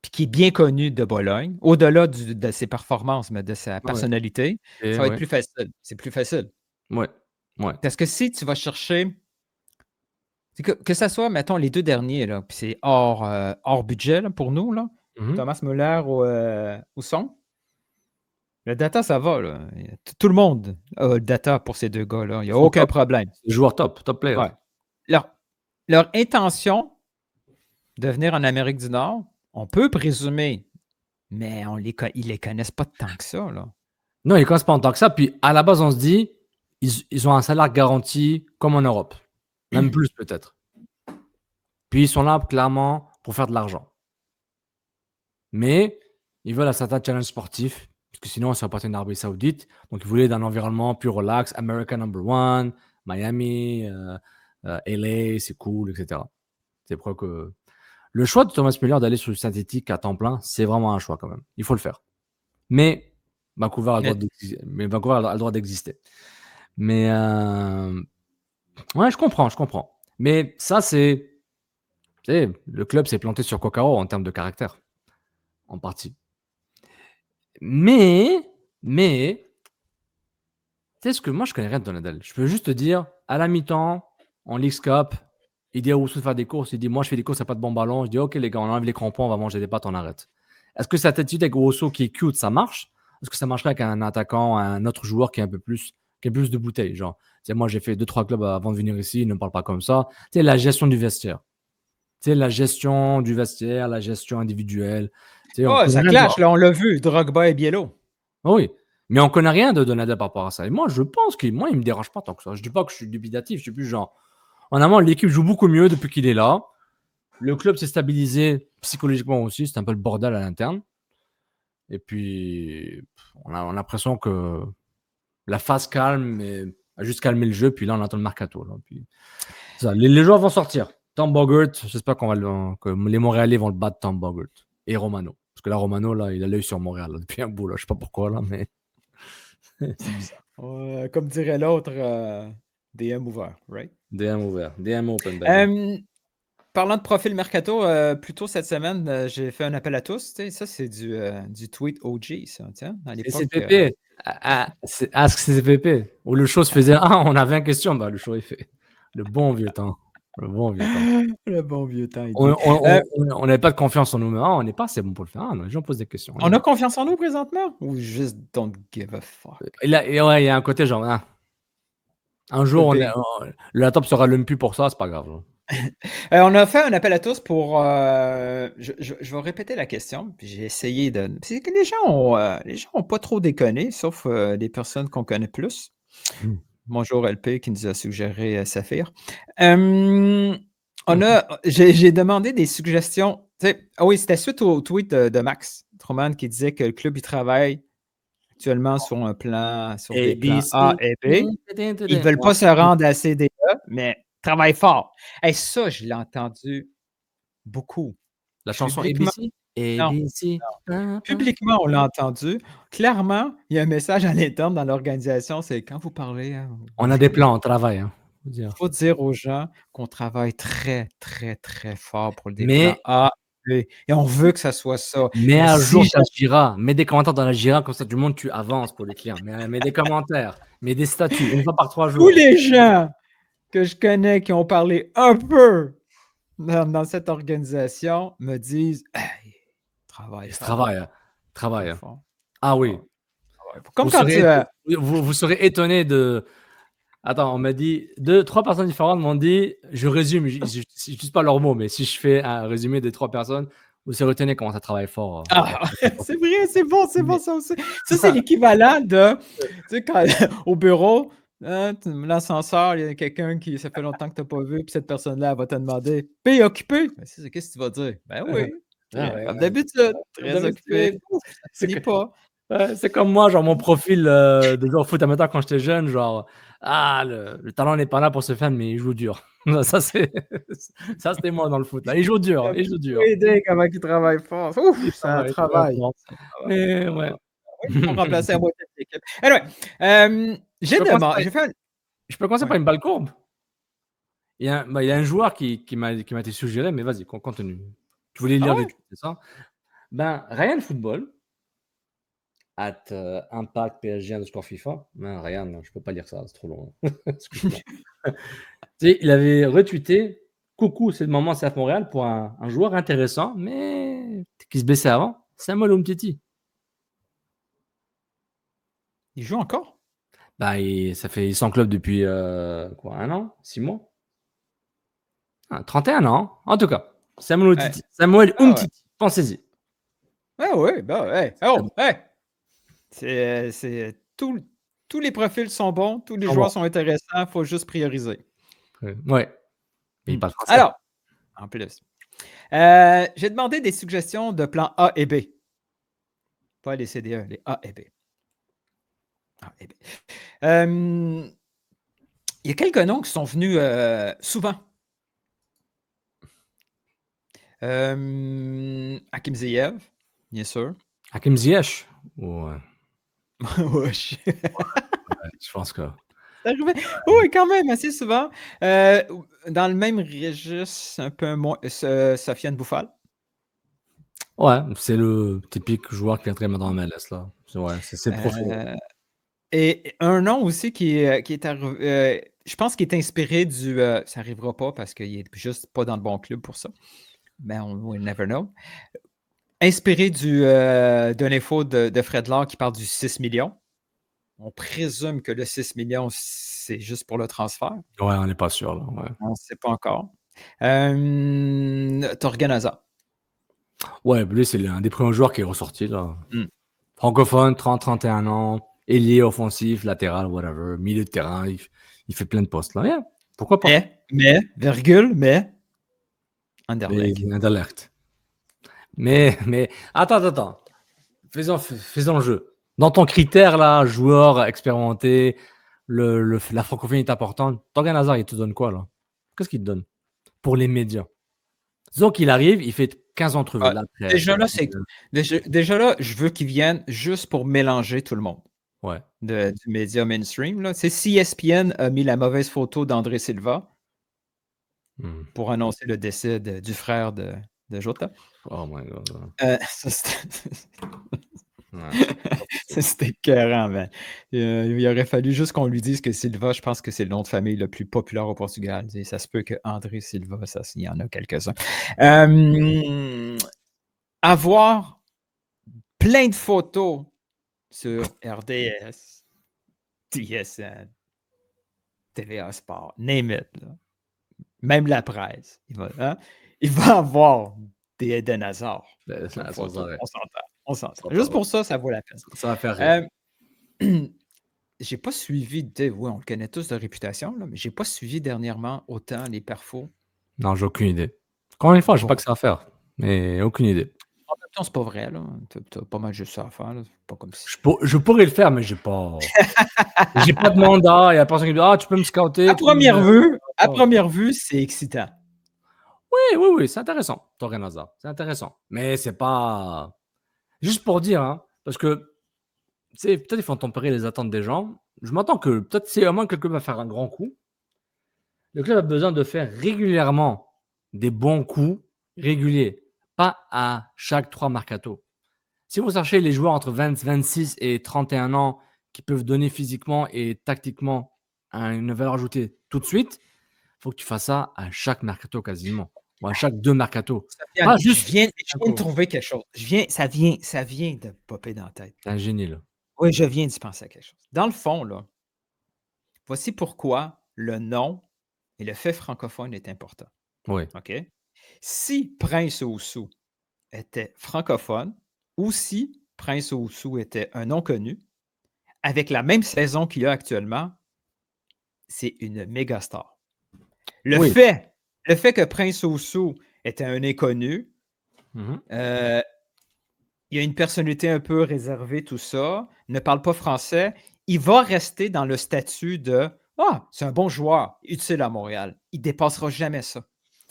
puis qui est bien connu de Bologne, au-delà de ses performances, mais de sa personnalité, ça va être plus facile. C'est plus facile. Ouais. Parce que si tu vas chercher, que ça soit, mettons, les deux derniers, là, puis c'est hors budget là, pour nous, là, Thomas Müller ou Son, le data, ça va. Là. Tout le monde a le data pour ces deux gars-là. Il n'y a aucun problème. Joueur top player. Ouais. Leur intention de venir en Amérique du Nord, on peut présumer, mais ils les connaissent pas tant que ça. Là. Non, ils ne connaissent pas tant que ça. Puis à la base, on se dit, ils ont un salaire garanti comme en Europe. Même plus peut-être. Puis ils sont là clairement pour faire de l'argent. Mais ils veulent un certain challenge sportif. Parce que sinon, c'est parti en Arabie Saoudite. Donc, ils voulaient d'un environnement plus relax, American number one, Miami, LA, c'est cool, etc. C'est pour que le choix de Thomas Müller d'aller sur le synthétique à temps plein, c'est vraiment un choix quand même. Il faut le faire. Mais Vancouver a le droit d'exister. Mais ouais, je comprends. Mais ça, le club s'est planté sur Kokaro en termes de caractère, en partie. Mais, tu sais ce que moi, je connais rien de Donadel. Je peux juste te dire, à la mi-temps, en Leagues Cup, il dit à Ousso de faire des courses. Il dit, moi, je fais des courses, il n'y a pas de bon ballon. Je dis, OK, les gars, on enlève les crampons, on va manger des pâtes, on arrête. Est-ce que cette attitude avec Ousso qui est cute, ça marche? Est-ce que ça marcherait avec un attaquant, un autre joueur qui est un peu plus, qui a plus de bouteilles? Genre, moi, j'ai fait 2-3 clubs avant de venir ici, ils ne me parlent pas comme ça. Tu sais, la gestion du vestiaire. La gestion du vestiaire, la gestion individuelle. Ça clash, là, on l'a vu, Drogba et Biello. Oui, mais on ne connaît rien de Donadel par rapport à ça. Et moi, je pense qu'il ne me dérange pas tant que ça. Je ne dis pas que je suis dubitatif, je suis plus genre... En amont, l'équipe joue beaucoup mieux depuis qu'il est là. Le club s'est stabilisé psychologiquement aussi. C'est un peu le bordel à l'interne. Et puis, on a l'impression que la phase calme a juste calmé le jeu. Puis là, on attend le mercato. Là. Puis, les joueurs vont sortir. Tom Boggart, j'espère que les Montréalais vont le battre, Tom Boggart. Et Romano. Parce que là, Romano, là, il a l'œil sur Montréal là, depuis un bout. Là. Je ne sais pas pourquoi, là, mais c'est bizarre. Comme dirait l'autre, DM ouvert, right? DM ouvert. DM open. Parlant de profil mercato, plus tôt cette semaine, j'ai fait un appel à tous. Ça, c'est du tweet OG, ça. À l'époque, CCPP. Ask CCPP. Où le show se faisait, on a 20 questions. Bah, le show est fait. Le bon vieux temps. Le bon vieux temps. On n'avait pas de confiance en nous. On n'est pas assez bon pour le faire. Les gens posent des questions. On a confiance en nous présentement? Ou juste don't give a fuck? Il y a un côté genre... un jour, le laptop sera le plus pour ça, c'est pas grave. On a fait un appel à tous pour... je vais répéter la question, puis j'ai essayé de... C'est que les gens ont pas trop déconné, sauf des personnes qu'on connaît plus. Bonjour LP qui nous a suggéré Saphir. J'ai demandé des suggestions. Oui, c'était suite au tweet de Max Truman qui disait que le club il travaille actuellement sur un plan, sur des plans A et B. Ils ne veulent pas se rendre à CDE, mais travaillent fort. Et ça, je l'ai entendu beaucoup. La chanson ABC? ABC. Non. Publiquement, on l'a entendu. Clairement, il y a un message à l'interne dans l'organisation, c'est quand vous parlez... on a des plans, on travaille. Il faut dire aux gens qu'on travaille très, très, très fort pour le plans A, B. Et on veut que ça soit ça. Mais un jour, ça gira. Mets des commentaires dans la gira, comme ça, du monde, tu avances pour les clients. Mets des commentaires, mets des statuts, une fois par 3 jours. Tous les gens que je connais qui ont parlé un peu dans cette organisation me disent hey, travaille. Ah oui. Comme vous serez étonné de... Attends, on m'a dit... 3 personnes différentes m'ont dit... Je résume, je n'utilise pas leurs mots, mais si je fais un résumé des 3 personnes, vous serez étonné comment ça travaille fort. C'est vrai, c'est bon ça aussi. Ça, c'est l'équivalent de... Tu sais, quand au bureau... l'ascenseur, il y a quelqu'un qui ça fait longtemps que tu n'as pas vu, puis cette personne-là va te demander « Paye occupé ». Qu'est-ce que tu vas dire? Ben oui. ouais, Comme ouais. d'habitude, Comme très occupé. d'habitude. Ça C'est finit que pas. ouais, c'est comme moi, genre mon profil, de joueur de foot amateur quand j'étais jeune, genre: «Ah le talent n'est pas là pour se faire, mais il joue dur». Ça c'est ça c'était moi dans le foot là. Il joue dur, il joue dur. Aider comment il travaille fort. Il Ouf, ça travaille très travaille. fort. Ça travaille. Mais ouais. Ils ont remplacé la moitié de l'équipe. Anyway, Je peux commencer par j'ai fait un. je peux commencer Ouais. par une balle courbe? Il y a un joueur qui m'a été suggéré, mais vas-y, continue. Tu voulais Ah lire ouais? vite, c'est ça? Ben, Ryan Football, @impact PSG_FIFA. Non, Ryan, non, je peux pas lire ça, c'est trop long. Excuse-moi. Tu sais, il avait retweeté: «Coucou, c'est le moment CF Montréal pour un joueur intéressant, mais qui se blessait avant, Samuel Umtiti». Il joue encore? Bah, ça fait sans club depuis, quoi, 1 an? 6 mois? Ah, 31 ans, en tout cas. Samuel Ouais. Umtiti. Samuel Ah ouais. Umtiti, pensez-y. Ah ouais, bah ouais. Oh, hey! C'est tous les profils sont bons, tous les Au joueurs revoir. sont intéressants, il faut juste prioriser. Ouais, mais il Hmm. parle français. Alors, en plus, j'ai demandé des suggestions de plans A et B. Pas les CDE, les A et B. A et B. Il y a quelques noms qui sont venus souvent. Hakim Ziyech, bien sûr. Hakim Ziyech? Ouais, Ouais, je pense que c'est arrivé. Oui, quand même, assez souvent. Dans le même registre, un peu moins, Sofiane Bouffal. ouais, c'est le typique joueur qui est entré dans la MLS là. C'est le profil. Et un nom aussi qui est arrivé, je pense qu'il est inspiré du. Ça n'arrivera pas parce qu'il n'est juste pas dans le bon club pour ça. Mais on will never know. Inspiré d'une info de Fred Laure qui parle du 6 millions. On présume que le 6 millions, c'est juste pour le transfert. Ouais, on n'est pas sûr là, ouais. On ne sait pas encore. Torgan Hazard. Ouais, lui, c'est un des premiers joueurs qui est ressorti là. Mm. Francophone, 30-31 ans, ailier offensif, latéral, whatever, milieu de terrain, il fait plein de postes là. Yeah, pourquoi pas? Mais, Anderlecht. Mais Anderlecht. Mais attends. Faisons le jeu. Dans ton critère là, joueur expérimenté, la francophonie est importante. Torgan Hazard, il te donne quoi là? Qu'est-ce qu'il te donne pour les médias? Disons qu'il arrive, il fait 15 entrevues. Ouais. Là, Déjà là, je veux qu'il vienne juste pour mélanger tout le monde ouais. du média mainstream. Là. C'est si ESPN a mis la mauvaise photo d'André Silva pour annoncer le décès du frère de Jota. Oh my God. Ça, c'était écœurant, man. Il aurait fallu juste qu'on lui dise que Silva, je pense que c'est le nom de famille le plus populaire au Portugal. Et ça se peut que André Silva, ça, il y en a quelques-uns. Avoir plein de photos sur RDS, TSN, TVA Sport, name it. Là. Même la presse. Il va avoir des Eden Hazard. On s'entend. Juste pour ça, ça vaut la peine. Ça va faire rire. J'ai pas suivi, oui, on le connaît tous de réputation, là, mais j'ai pas suivi dernièrement autant les perfos. Non, j'ai aucune idée. Encore une fois, je sais pas que ça va faire, mais aucune idée. En même temps, c'est pas vrai, là. T'as pas mal juste ça à faire, là. Pas comme si... Je pourrais le faire, mais j'ai pas de mandat. Il y a personne qui me dit: «Ah, tu peux me scouter». À première vue, c'est excitant. Oui, c'est intéressant, Torgan Hazard. C'est intéressant. Mais c'est pas juste pour dire, hein, parce que tu sais, peut-être il faut tempérer les attentes des gens. Je m'attends que peut-être si à moins que le club va faire un grand coup, le club a besoin de faire régulièrement des bons coups réguliers, pas à chaque 3 mercato. Si vous cherchez les joueurs entre 26 et 31 ans qui peuvent donner physiquement et tactiquement une valeur ajoutée tout de suite, il faut que tu fasses ça à chaque mercato quasiment, ou à chaque 2 mercato. Je viens de trouver quelque chose. Ça vient de popper dans la tête. C'est un génie, là. Oui, je viens d'y penser à quelque chose. Dans le fond, là, voici pourquoi le nom et le fait francophone est important. Oui. OK? Si Prince Oussou était francophone ou si Prince Oussou était un nom connu, avec la même saison qu'il a actuellement, c'est une méga star. Le fait que Prince Oussou était un inconnu Mhm. Il a une personnalité un peu réservée, tout ça, ne parle pas français. Il va rester dans le statut de « Ah, c'est un bon joueur, utile à Montréal. » Il ne dépassera jamais ça.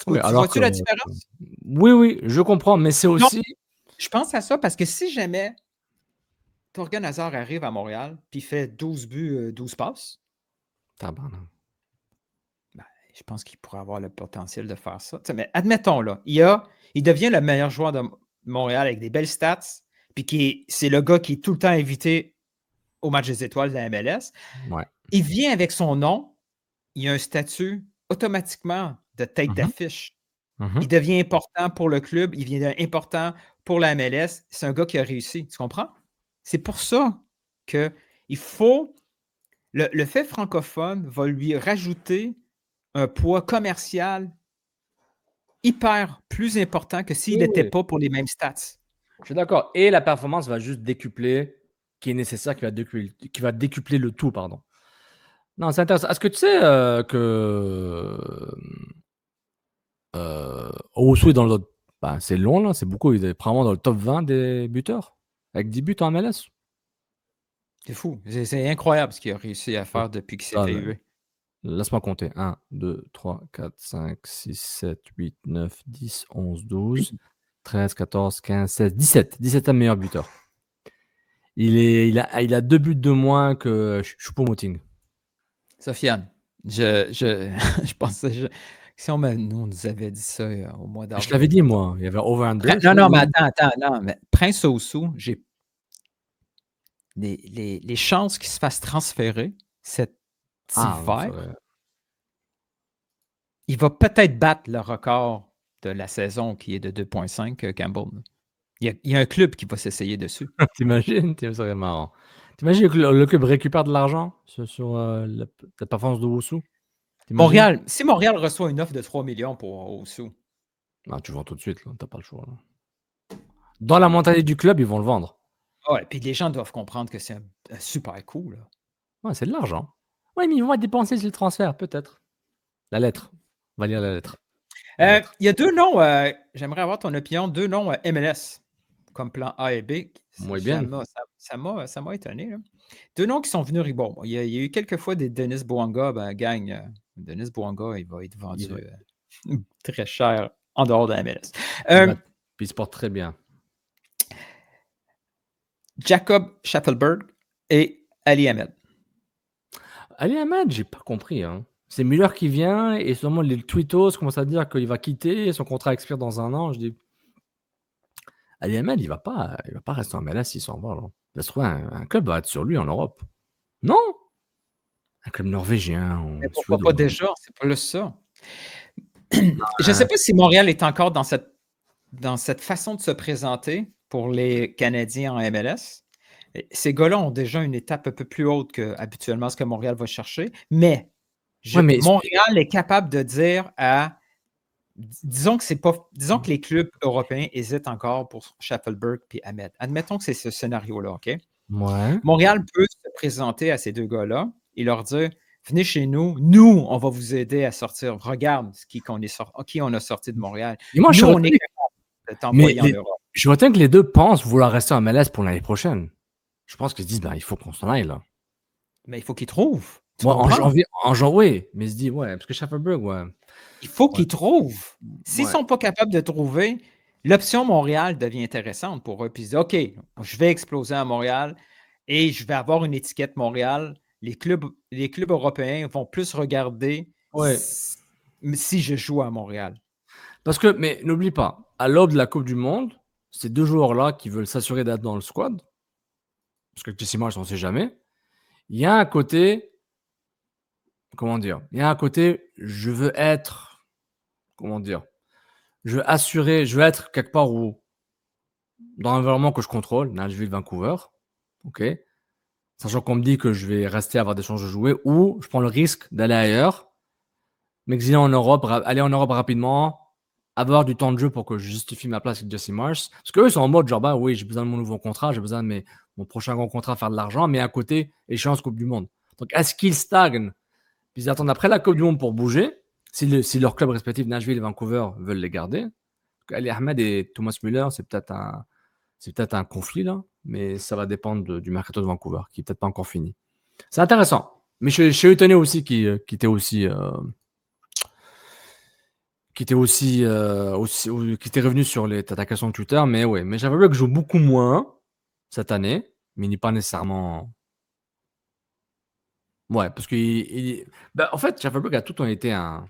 Oui, Tu alors vois-tu que la différence? oui, je comprends, mais c'est Non, aussi je pense à ça parce que si jamais Torgan Hazard arrive à Montréal puis fait 12 buts, 12 passes, tabarnak. je pense qu'il pourrait avoir le potentiel de faire ça. Tu sais, mais admettons, là, il devient le meilleur joueur de Montréal avec des belles stats, puis c'est le gars qui est tout le temps invité au match des étoiles de la MLS. Ouais. Il vient avec son nom, il a un statut automatiquement de tête Mhm. d'affiche. Mhm. Il devient important pour le club, il devient important pour la MLS. C'est un gars qui a réussi, tu comprends? C'est pour ça qu'il faut... Le fait francophone va lui rajouter un poids commercial hyper plus important que s'il Oui, n'était oui. pas pour les mêmes stats. Je suis d'accord. Et la performance va juste décupler, qui est nécessaire, qui va décupler le tout, pardon. Non, c'est intéressant. Est-ce que tu sais que Owusu est dans le... Ben, c'est long, là, c'est beaucoup. Il est probablement dans le top 20 des buteurs, avec 10 buts en MLS. C'est fou. C'est incroyable ce qu'il a réussi à faire depuis qu'il s'est Ça, fait là. huer. Laisse-moi compter. 1, 2, 3, 4, 5, 6, 7, 8, 9, 10, 11, 12, 13, 14, 15, 16, 17. 17e meilleur buteur. Il a 2 buts de moins que Choupo-Moting. Sofiane, je pensais... Si on nous avait dit ça au mois d'avril. Je l'avais dit, moi. Il y avait over-under. Non, mais attends. Non, mais Prince Owusu, j'ai les chances qu'il se fasse transférer cet hiver, il va peut-être battre le record de la saison qui est de 2,5 Campbell. Il y a un club qui va s'essayer dessus. T'imagines? Ça serait marrant. T'imagines que le club récupère de l'argent sur la performance de Owusu? Si Montréal reçoit une offre de 3 millions pour Owusu. Non, tu vends tout de suite, là. T'as pas le choix. Là. Dans la mentalité du club, ils vont le vendre. Ouais, puis les gens doivent comprendre que c'est un super coup. Là. Ouais, c'est de l'argent. Ouais, mais ils vont dépenser sur le transfert, peut-être. La lettre. On va lire la lettre. Il y a 2 noms, j'aimerais avoir ton opinion, 2 noms MLS, comme plan A et B. Muy bien. Ça m'a étonné. Là. 2 noms qui sont venus. Bon, il y a eu quelques fois des Denis Bouanga, gang. Denis Bouanga, il va être vendu très cher en dehors de la MLS. Puis il se porte très bien. Jacob Schaffelberg et Ali Ahmed. Ali Ahmed, j'ai pas compris. Hein. C'est Müller qui vient et seulement les tweetos commencent à dire qu'il va quitter, son contrat expire dans 1 an. Je dis, Ali Ahmed, il va pas rester en MLS s'il s'en va. Là. Il va se trouver un club va être sur lui en Europe. Non, un club norvégien. Mais pourquoi pas déjà? C'est pas juste ça. Je ne sais pas si Montréal est encore dans cette façon de se présenter pour les Canadiens en MLS. Ces gars-là ont déjà une étape un peu plus haute que habituellement ce que Montréal va chercher. Mais, Montréal est capable de dire disons que les clubs européens hésitent encore pour Schaffelberg et Ahmed. Admettons que c'est ce scénario-là, OK? Ouais. Montréal peut se présenter à ces 2 gars-là et leur dire venez chez nous, on va vous aider à sortir. Regarde qui on a sorti de Montréal. Et moi, on est capable de t'envoyer en Europe. Je retiens que les 2 pensent vouloir rester en MLS pour l'année prochaine. Je pense qu'ils se disent il faut qu'on s'en aille là. Mais il faut qu'ils trouvent. Moi, en janvier, mais ils se disent parce que Schaffelberg, il faut qu'ils trouvent. S'ils ne sont pas capables de trouver, l'option Montréal devient intéressante pour eux. Puis ils disent OK, je vais exploser à Montréal et je vais avoir une étiquette Montréal. Les clubs européens vont plus regarder si je joue à Montréal. Mais n'oublie pas, à l'aube de la Coupe du Monde, ces 2 joueurs-là qui veulent s'assurer d'être dans le squad, parce que Jesse Marsch, on ne sait jamais, il y a un côté, je veux être, je veux être quelque part où, dans un environnement que je contrôle, Nashville, Vancouver, ok, sachant qu'on me dit que je vais rester avoir des chances de jouer, ou je prends le risque d'aller ailleurs, m'exiler en Europe, aller en Europe rapidement, avoir du temps de jeu pour que je justifie ma place avec Jesse Marsch. Parce qu'eux, ils sont en mode genre, oui, j'ai besoin de mon nouveau contrat, j'ai besoin de mon prochain grand contrat, faire de l'argent, mais à côté, échéance Coupe du Monde. Donc, est-ce qu'ils stagnent? Puis ils attendent après la Coupe du Monde pour bouger, si leur club respectif, Nashville et Vancouver, veulent les garder. Ali Ahmed et Thomas Müller, c'est peut-être un conflit là, mais ça va dépendre du mercato de Vancouver, qui est peut-être pas encore fini. C'est intéressant, mais je suis étonné aussi qu'il était aussi qui était revenu sur ta question de Twitter, mais ouais, mais j'avais vu que joue beaucoup moins cette année, mais il n'est pas nécessairement. Ouais, parce que en fait, j'avais vu qu'à tout on était un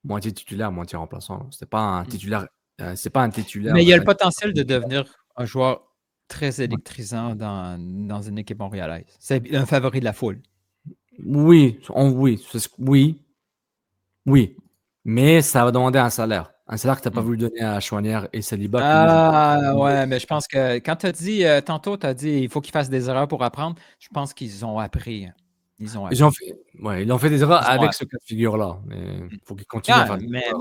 moitié titulaire, moitié remplaçant. C'était pas un titulaire. C'est pas un titulaire. Mais il y a le potentiel de devenir un joueur très électrisant dans une équipe montréalaise. C'est un favori de la foule. Oui, oui, mais ça va demander un salaire que tu n'as pas voulu donner à Chouanière et Saliba. Ouais, mais je pense que quand tu as dit, tantôt, tu as dit il faut qu'ils fassent des erreurs pour apprendre, je pense qu'ils ont appris. Ils ont Ils ont fait des erreurs avec appris. ce cas de figure-là. Mais il faut qu'ils continuent à faire des erreurs.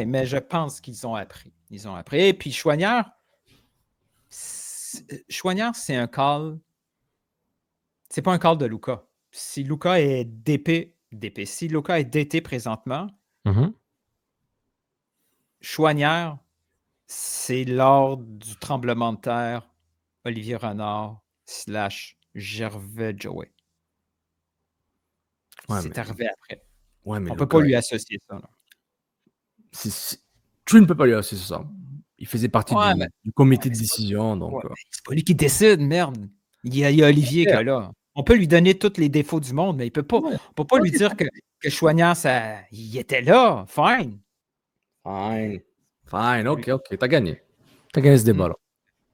Mais je pense qu'ils ont appris. Ils ont appris. Et puis Chouanière, c'est un call. C'est pas un call de Luka. Si Luka est DP, si Luka est DT présentement, Chouanière, c'est lors du tremblement de terre, Olivier Renard / Gervais Joey. C'est arrivé après. Ouais, mais on ne peut pas lui associer ça. Tu ne peux pas lui associer ça. Il faisait partie du comité de décision. Donc, c'est pas lui qui décide, merde. Il y a Olivier qui est là. On peut lui donner tous les défauts du monde, mais il peut pas, on ne peut pas lui dire que Chouanière, il était là. Fine. OK. T'as gagné. T'as gagné ce débat-là.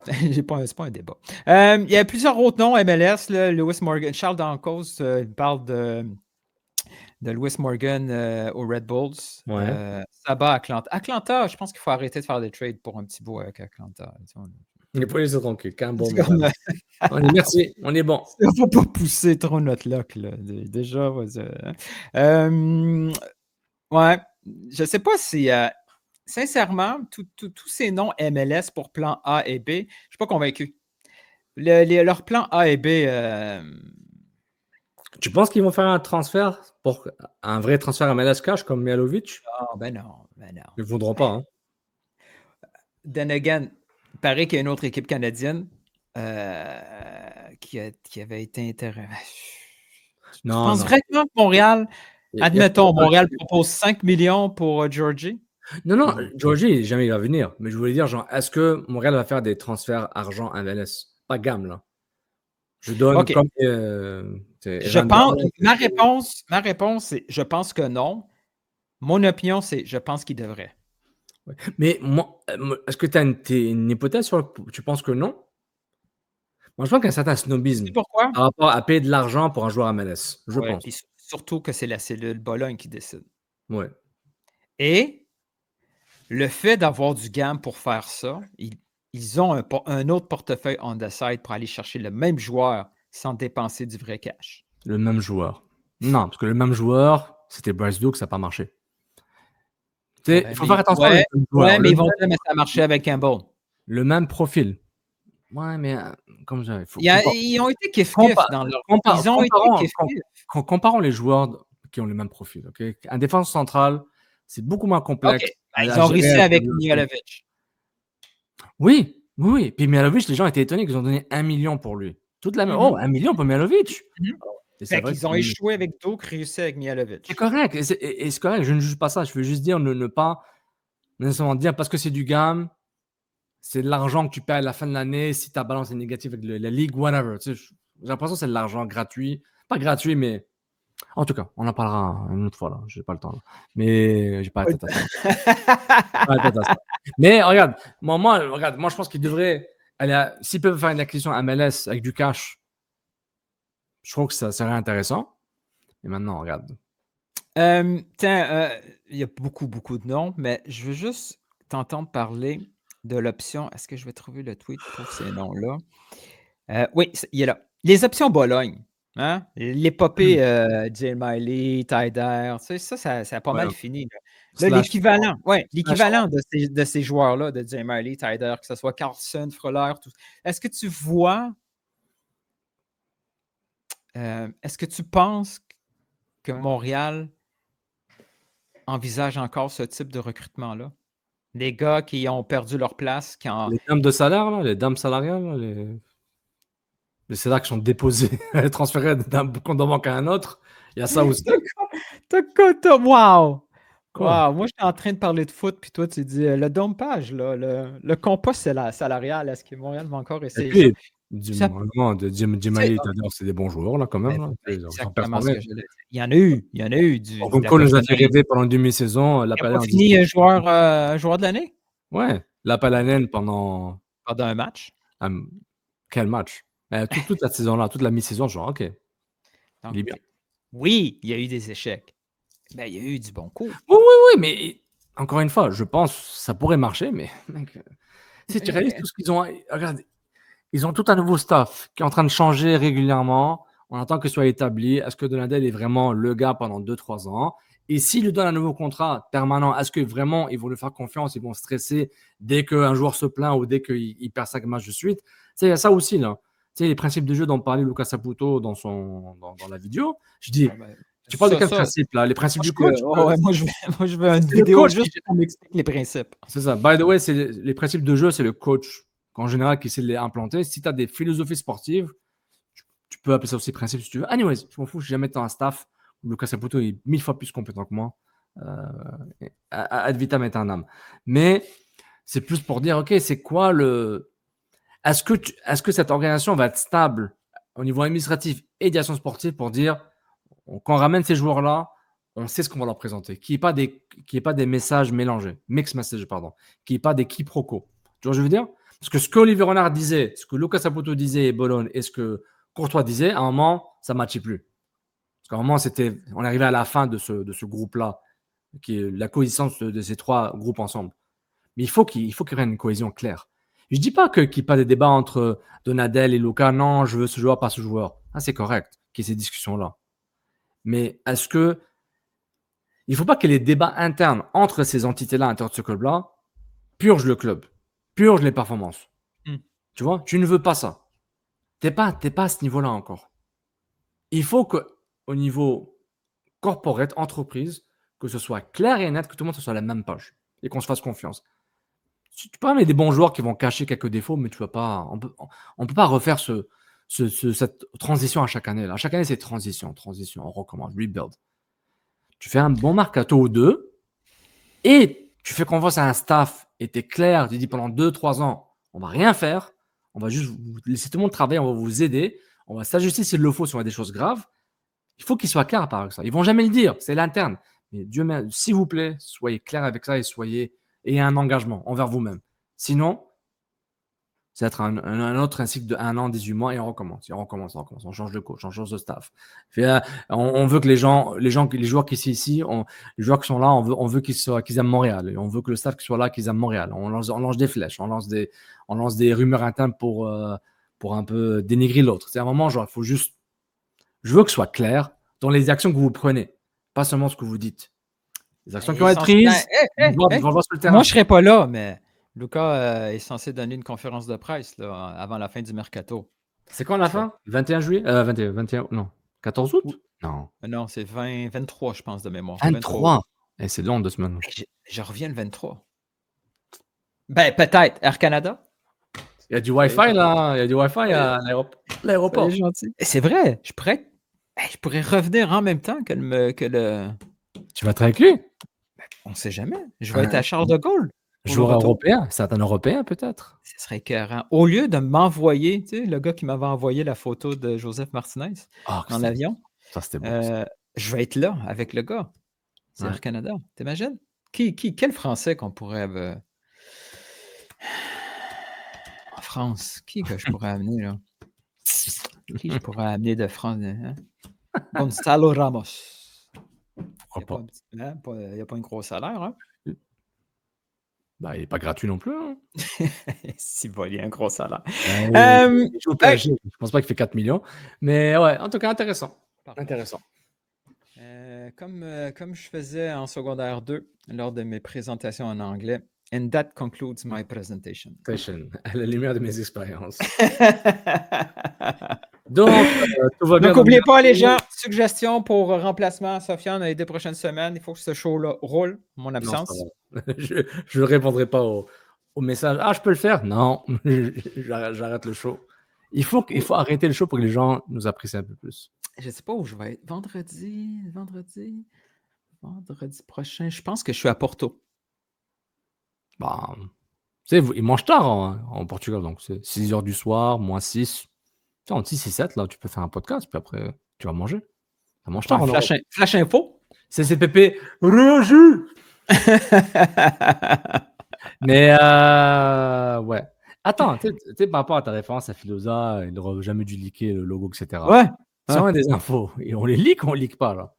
C'est pas un débat. Il y a plusieurs autres noms MLS. Là, Lewis Morgan. Charles Dancos parle de Lewis Morgan aux Red Bulls. Sabah, Atlanta. Atlanta, je pense qu'il faut arrêter de faire des trades pour un petit bout avec Atlanta. Il n'est pas laissé tranquille. Merci, on est bon. Il ne faut pas pousser trop notre luck. Là. Déjà, ouais, je ne sais pas si... sincèrement, tous ces noms MLS pour plan A et B, je ne suis pas convaincu. Leur plan A et B... Tu penses qu'ils vont faire un vrai transfert à MLS cash comme Mihajlovic? Ben non. Ils ne voudront pas. Hein. Then again, il paraît qu'il y a une autre équipe canadienne qui avait été intéressée. Je pense vraiment que Montréal, admettons, Montréal propose 5 millions pour Georgie. Non, Georgie, jamais il va venir. Mais je voulais dire, genre, est-ce que Montréal va faire des transferts argent à MLS? Pas gamme, là. Je donne comme... je pense, ma réponse, c'est je pense que non. Mon opinion, c'est je pense qu'il devrait. Ouais. Mais moi, est-ce que tu as une hypothèse sur tu penses que non? Moi, je pense qu'il y a un certain snobisme par rapport à payer de l'argent pour un joueur MLS. Je pense. Puis surtout que c'est la cellule Bologne qui décide. Ouais. Et le fait d'avoir du gamme pour faire ça, ils ont un autre portefeuille on the side pour aller chercher le même joueur sans dépenser du vrai cash. Le même joueur. Non, parce que le même joueur, c'était Bryce Duke, ça n'a pas marché. Il faut faire attention avec le joueur. Ouais, mais ils vont dire, mais ça a marché avec Campbell. Le même profil. Ouais, mais comme ça, ils ont été kiff-kiff dans leur... Ils ont été kiff-kiff. Comparons les joueurs qui ont le même profil. Okay? Un défense centrale, c'est beaucoup moins complexe. Ils ont réussi avec Mihajlovic. Oui. Puis Mihajlovic, les gens étaient étonnés qu'ils ont donné 1 million pour lui. Oh, 1 million pour Mihajlovic. Ils ont échoué avec Duke, réussi avec Mihajlovic. C'est correct. Et c'est correct. Je ne juge pas ça. Je veux juste dire ne pas nécessairement dire parce que c'est du gamme, c'est de l'argent que tu paies à la fin de l'année si ta balance est négative avec la ligue, whatever. Tu sais, j'ai l'impression que c'est de l'argent gratuit. Pas gratuit, mais en tout cas, on en parlera une autre fois. Là. Je n'ai pas le temps. Là. Mais j'ai pas la tête à ça. Mais regarde, moi, je pense qu'ils devraient s'ils peuvent faire une acquisition MLS avec du cash, je trouve que ça serait intéressant. Et maintenant, regarde. Il y a beaucoup de noms, mais je veux juste t'entendre parler de l'option. Est-ce que je vais trouver le tweet pour ces noms-là? Oui, il est là. Les options Bologne. Hein? L'épopée Jay Miley, Tyder, ça a pas mal fini. Là, l'équivalent de ces joueurs-là, de Jay Miley, Tyder, que ce soit Carlson, Freuler, tout. Est-ce que tu vois... est-ce que tu penses que Montréal envisage encore ce type de recrutement-là? Des gars qui ont perdu leur place, Les dames de salaire, là, les dames salariales, là, les salaires qui sont déposés, transférés d'un compte de banque à un autre. Il y a ça aussi. Wow! Quoi? Wow! Moi, j'étais en train de parler de foot, puis toi, tu dis le dompage, là, le compost salarial. Est-ce que Montréal va encore Et essayer ça? puis, Ça- Jimmy, c'est des bons joueurs, là, quand même. Là. Ils ont Exactement ce performé. que j'allais dire. Il y en a eu. Il y en a eu de la Concon nous a fait cochonnerie. rêver pendant une demi-saison. Il n'a L'appel pas en fini joueur de l'année Ouais, l'appel à naine pendant pendant un match. quel match? Toute la saison-là, toute la mi-saison, genre, OK. Donc, Il est bien. oui, il y a eu des échecs. Ben, il y a eu du bon coup. Oui, mais encore une fois, je pense que ça pourrait marcher, mais mec, si tu réalises tout ce qu'ils ont. Regarde, ils ont tout un nouveau staff qui est en train de changer régulièrement. On attend que ce soit établi. Est-ce que Donadel est vraiment le gars pendant 2-3 ans? Et s'il lui donne un nouveau contrat permanent, est-ce que vraiment ils vont lui faire confiance? Ils vont stresser dès qu'un joueur se plaint ou dès qu'il perd 5 matchs de suite? Tu sais, il y a ça aussi, là. Tu sais, les principes de jeu dont parlait Lucas Saputo dans la vidéo. Je dis, tu parles de quel principe, là? Les principes du coach? Moi, je veux une C'est le vidéo coach juste pour m'expliquer les principes. C'est ça. By the way, les principes de jeu, c'est le coach en général qui essaie de les implanter. Si tu as des philosophies sportives, tu peux appeler ça aussi principe si tu veux. Anyways, je m'en fous, je suis jamais dans un staff où Lucas Saputo est 1000 fois plus compétent que moi. Ad vitam aeternam. Mais c'est plus pour dire, OK, c'est quoi le. Est-ce que cette organisation va être stable au niveau administratif et direction sportive pour dire, quand on ramène ces joueurs-là, on sait ce qu'on va leur présenter. Qu'il n'y ait pas des messages mélangés. Mixed message, pardon. Qu'il n'y ait pas des quiproquos. Tu vois ce que je veux dire? Parce que ce que Olivier Renard disait, ce que Lucas Saputo disait et Bologne, et ce que Courtois disait, à un moment, ça ne matchait plus. Parce qu'à un moment, on arrivait à la fin de ce groupe-là, qui est la coexistence de ces trois groupes ensemble. Mais il faut qu'il y ait une cohésion claire. Je ne dis pas qu'il n'y ait pas des débats entre Donadel et Lucas. Non, je veux ce joueur, pas ce joueur. Ah, c'est correct qu'il y ait ces discussions-là. Mais est-ce que il ne faut pas que les débats internes entre ces entités-là, à l'intérieur de ce club-là, purgent le club, purgent les performances. Tu vois, tu ne veux pas ça. Tu n'es pas à ce niveau-là encore. Il faut qu'au niveau corporate, entreprise, que ce soit clair et net, que tout le monde soit à la même page et qu'on se fasse confiance. Tu peux amener des bons joueurs qui vont cacher quelques défauts, mais tu vas pas. On peut pas refaire cette transition à chaque année. À chaque année, c'est transition, on recommence, rebuild. Tu fais un bon mercato ou deux et tu fais confiance à un staff et tu es clair, tu dis pendant 2-3 ans, on va rien faire, on va juste vous laisser tout le monde travailler, on va vous aider, on va s'ajuster s'il le faut si on a des choses graves. Il faut qu'ils soient clairs par ça. Ils vont jamais le dire, c'est l'interne. Mais Dieu merci, s'il vous plaît, soyez clairs avec ça et ayez un engagement envers vous-même. Sinon, ça va être un autre cycle de 1 an, 18 mois et on recommence. On change de coach, on change de staff. On veut que les joueurs qui sont ici, les joueurs qui sont là, on veut qu'ils aiment Montréal. Et on veut que le staff qui soit là, qu'ils aiment Montréal. On lance des flèches, on lance des rumeurs internes pour un peu dénigrer l'autre. C'est un moment, genre, il faut juste. Je veux que ce soit clair dans les actions que vous prenez, pas seulement ce que vous dites. Les actions qui vont être prises, on va voir sur le terrain. Moi, je ne serai pas là, mais Lucas est censé donner une conférence de presse là, avant la fin du mercato. C'est quand la fin? 21 juillet 21, non. 14 août? Non. Non, c'est 23, je pense, de mémoire. 23? Et c'est long 2 semaines. Je reviens le 23. Ben, peut-être. Air Canada? Il y a du Wi-Fi là. Il y a du Wi-Fi à l'aéroport. C'est gentil. C'est vrai. Je pourrais revenir en même temps que le. Tu vas être avec lui? On ne sait jamais. Je vais être à Charles de Gaulle. Joueur européen? Certain européen peut-être? Ce serait écœurant. Au lieu de m'envoyer, tu sais, le gars qui m'avait envoyé la photo de Joseph Martinez en avion, ça c'était bon. Je vais être là avec le gars. C'est Air Canada. T'imagines? Quel Français qu'on pourrait. En France, qui que je pourrais amener là? Qui je pourrais amener de France? Hein? Gonzalo Ramos. Il n'y a pas un gros salaire, hein? Bah, il n'est pas gratuit non plus. Hein? Si, il y a un gros salaire. Je pense pas qu'il fait 4 millions. Mais ouais, en tout cas, intéressant. Intéressant. Comme je faisais en secondaire 2 lors de mes présentations en anglais, and that concludes my presentation. À la lumière de mes expériences. Donc, tout va bien. Donc, dans n'oubliez le pas, les métro. gens, suggestions pour remplacement, Sofiane, dans les 2 prochaines semaines. Il faut que ce show-là roule, mon Non, c'est pas absence. grave. Je ne répondrai pas au message. Ah, je peux le faire? Non, j'arrête le show. Il faut arrêter le show pour que les gens nous apprécient un peu plus. Je ne sais pas où je vais être. Vendredi prochain. Je pense que je suis à Porto. Bah, tu sais, ils mangent tard en Portugal, donc c'est 6 heures du soir, moins 6. Tu sais, entre 6 et 7, là, tu peux faire un podcast, puis après, tu vas manger. Ça mange tard en Europe. Flash info. CCPP, réagis! Mais, ouais. Attends, tu sais, par rapport à ta référence à Filosa, il n'aurait jamais dû leaker le logo, etc. Ouais. Si on a des infos, et on les leak ou on ne leak pas, là?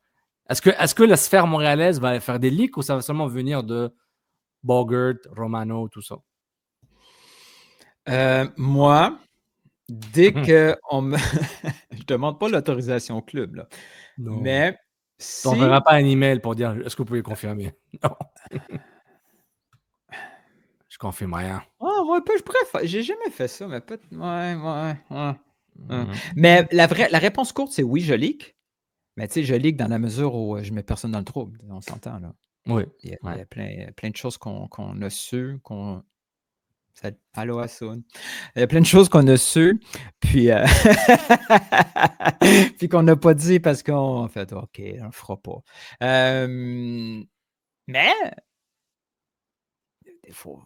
Est-ce que la sphère montréalaise va faire des leaks ou ça va seulement venir de Bogert, Romano, tout ça? Moi, dès que on me... je demande pas l'autorisation au club, là. Non. Mais Tu si... n'enverras pas un email pour dire est-ce que vous pouvez confirmer? Non. Je confirme rien. Ah, moi, je pourrais faire... J'ai jamais fait ça, mais peut-être... Ouais. Mhm. Mais la réponse courte, c'est oui, je leak. Mais tu sais, je leak dans la mesure où je mets personne dans le trouble. On s'entend, là. Oui. Il y a Ouais. plein de choses qu'on a su, Allô, Hassoun. Il y a plein de choses qu'on a su, puis, puis qu'on n'a pas dit parce qu'on fait OK, on le fera pas. Mais des fois,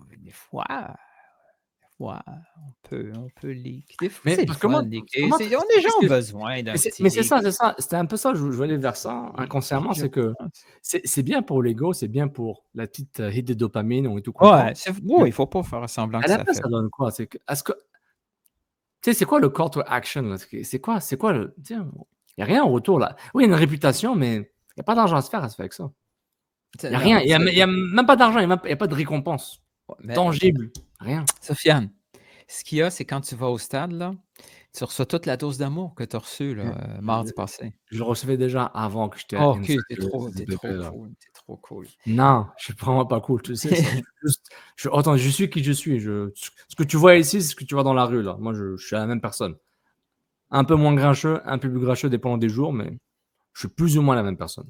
on peut leak. Des fois, Mais c'est le parce que fun moi, de leaker. comment Les qu'est-ce gens ont que- besoin d'un petit mais c'est leak. ça, c'est ça. C'était un peu ça, je veux aller vers ça inconsciemment, c'est que c'est bien pour l'ego, c'est bien pour la petite hit de dopamine, on est tout content. Ouais, il ne faut pas faire semblant À que la ça fin, fait. ça donne quoi? Tu sais, c'est quoi le call to action, là? C'est quoi le. Il n'y a rien en retour, là. Oui, il y a une réputation, mais il n'y a pas d'argent à se faire avec ça. Il n'y a rien. Il n'y a même pas d'argent, il n'y a pas de récompense tangible. Rien. Sofiane, ce qu'il y a, c'est quand tu vas au stade, là, tu reçois toute la dose d'amour que tu as reçue là, mardi passé. Je le recevais déjà avant que j'étais Oh, à OK, Inside t'es le trop CCPP, là. cool. T'es trop cool. Non, je suis vraiment pas cool, tu sais. Attends, je suis qui je suis. Ce que tu vois ici, c'est ce que tu vois dans la rue, là. Moi, je suis la même personne. Un peu moins grincheux, un peu plus grincheux dépendant des jours, mais je suis plus ou moins la même personne.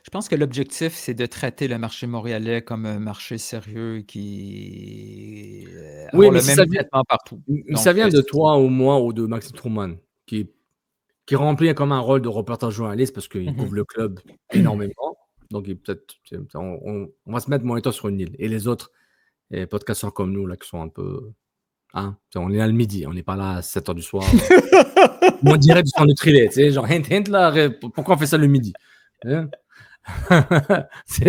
Je pense que l'objectif, c'est de traiter le marché montréalais comme un marché sérieux qui Oui, avoir mais le si même ça vient, traitement partout. mais Donc, ça vient de toi ou moi ou de Maxime Truman, qui remplit comme un rôle de reporter journaliste parce qu'il couvre le club énormément. Donc, on va se mettre moniteur sur une île. Et les autres podcasteurs comme nous, là, qui sont un peu. Hein, on est là le midi, on n'est pas là à 7 h du soir. On dirait du sang de trillet, tu sais, genre, hint, là, pourquoi on fait ça le midi? Hein? si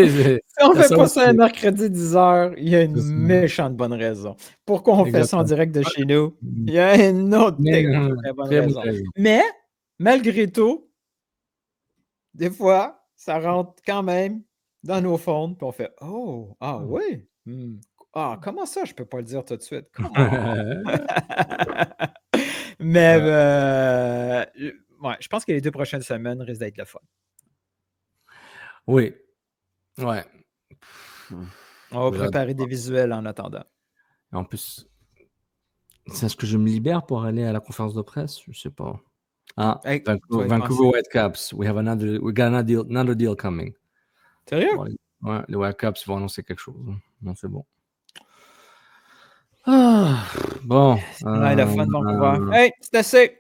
on ça fait pas ça un aussi. mercredi 10h, il y a une C'est ça. méchante bonne raison. Pourquoi on fait ça en Exactement. direct de chez nous? Il y a une autre très bonne Très bonne raison. raison. Mais, malgré tout, des fois, ça rentre quand même dans nos fonds, puis on fait « Oh, ah oui? Ah, comment ça, je peux pas le dire tout de suite? Comment? » Mais, ouais, je pense que les 2 prochaines semaines risquent d'être le fun. Oui. Ouais. On va Oui, préparer des visuels en attendant. Et en plus, est-ce que je me libère pour aller à la conférence de presse? Je sais pas. Ah, Hey, tu vas y Vancouver penser. Whitecaps. We got another deal coming. Sérieux? Ouais, les Whitecaps vont annoncer quelque chose. Non, c'est bon. Ah, bon. Ouais, la fun de Vancouver. Hey, c'est assez!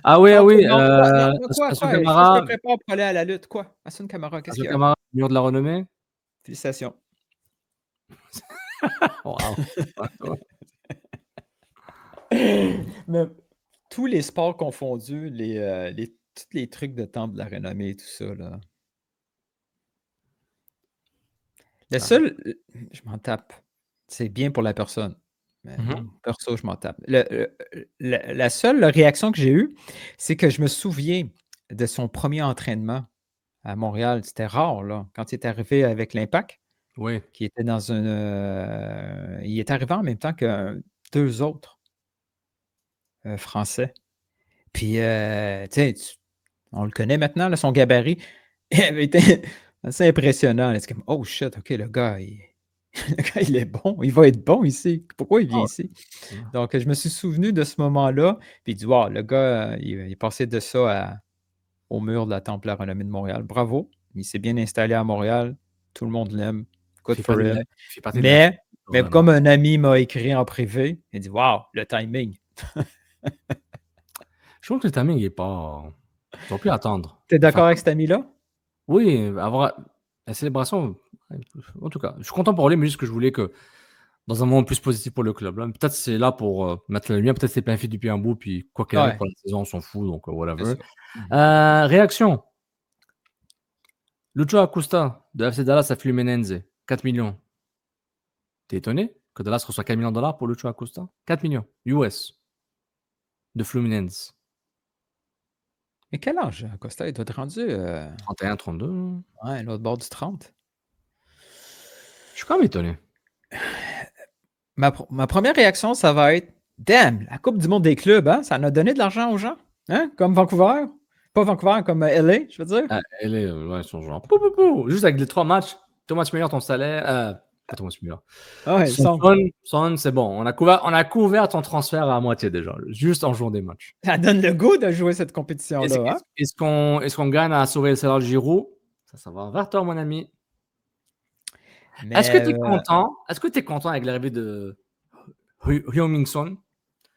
Ah oui, Ciao tout oui. le monde. Quoi? Assun Il faut que je Camara, me prépare pour aller à la lutte. Quoi? Hassoun Camara, qu'est-ce qu'il y a? mur de la renommée. Félicitations. Wow. Mais tous les sports confondus, tous les trucs de temple de la renommée, tout ça, là. Le seul, je m'en tape. C'est bien pour la personne. Mais perso, je m'en tape. La seule réaction que j'ai eue, c'est que je me souviens de son premier entraînement à Montréal. C'était rare, là, quand il est arrivé avec l'Impact. Oui. Qui était dans une. Il est arrivé en même temps que 2 autres Français. Puis, tu sais, on le connaît maintenant, là, son gabarit. Il avait été assez impressionnant. C'est comme, oh shit, OK, le gars, Le gars, il est bon. Il va être bon ici. Pourquoi il vient Ah, ici? ouais. Donc, je me suis souvenu de ce moment-là. Puis il dit, wow, le gars, il est passé de ça au mur de la Temple à renommée de Montréal. Bravo. Il s'est bien installé à Montréal. Tout le monde l'aime. Il Good fait for partie de him. la, il fait partie de la Mais vraiment. comme un ami m'a écrit en privé, il dit, wow, le timing. Je trouve que le timing n'est pas. Tu aurais pu attendre. T'es d'accord Enfin, avec cet ami-là? oui, avoir la célébration. En tout cas, je suis content pour lui, mais juste que je voulais que dans un moment plus positif pour le club. Là. Peut-être c'est là pour mettre la lumière, peut-être c'est pas un fait du pied un bout, puis quoi qu'il arrive Ouais, pour la saison, on s'en fout, donc c'est whatever. sûr. Réaction. Lucho Acosta de FC Dallas à Fluminense, 4 millions. T'es étonné que Dallas reçoit 4 millions de dollars pour Lucho Acosta? 4 millions US de Fluminense. Mais quel âge, Costa? Il doit être rendu 31, 32. ouais, l'autre bord du 30. Je suis quand même étonné. Ma première réaction, ça va être damn, la Coupe du monde des clubs, hein? Ça en a donné de l'argent aux gens. Hein? Comme Vancouver. Pas Vancouver, comme LA, je veux dire. Ah, elle est, ouais, son genre. Pou, pou, pou. Juste avec les 3 matchs, Thomas Müller, ton salaire. Pas Thomas Müller. Ah ouais, Son, c'est bon. On a couvert ton transfert à moitié déjà, juste en jouant des matchs. ça donne le goût de jouer cette compétition-là. Est-ce qu'on gagne à sauver le salaire de Giroud? Ça va vers toi, mon ami. Mais, Est-ce que tu es content? Est-ce que tu es content avec l'arrivée de Heung-min Son,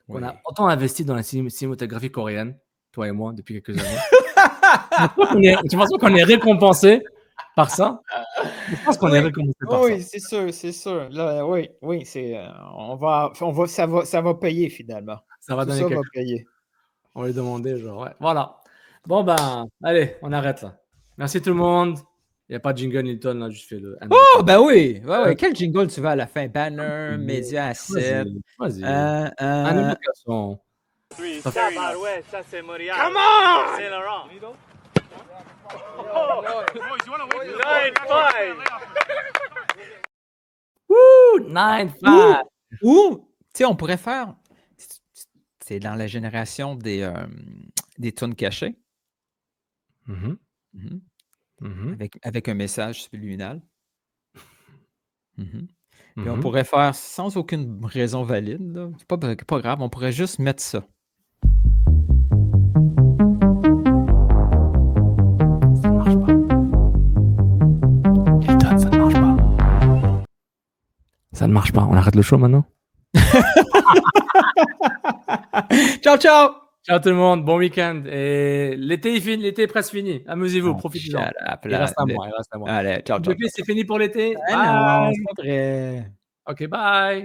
qu'on a autant investi dans la cinématographie coréenne, toi et moi, depuis quelques années? Tu penses qu'on est récompensé par ça? Je pense qu'on est récompensé par ça. Oui, c'est sûr. Là, oui, c'est, ça va payer finalement. Ça va Tout donner ça quelque va chose. payer. On va lui demander, genre, ouais. Voilà. Bon, ben, allez, on arrête là. Merci tout le monde. Il n'y a pas de jingle Nilton, là, juste fait le. Oh, ben oui! Ouais. Quel jingle tu veux à la fin? Banner, média asset. Vas-y. Un Animation. Ouais, ça c'est Morial. Come on! C'est Laurent. Woo! 9-5. Ou, tu sais, on pourrait faire. C'est dans la génération des tunes cachées. Mhm. Mhm. Mhm. Avec un message subliminal. Mhm. Puis on Mhm. pourrait faire sans aucune raison valide. Là. C'est pas grave, on pourrait juste mettre ça. Ça ne marche pas. Nilton, ça ne marche pas. Ça ne marche pas. On arrête le show maintenant? Ciao, ciao! Ciao tout le monde, bon week-end. Et l'été est presque fini. Amusez-vous, profitez-en. Shut up, Il là. reste à moi. Allez, ciao, ciao. Depuis, c'est fini pour l'été. Ah non, Bye. c'est pas vrai. Ok, bye.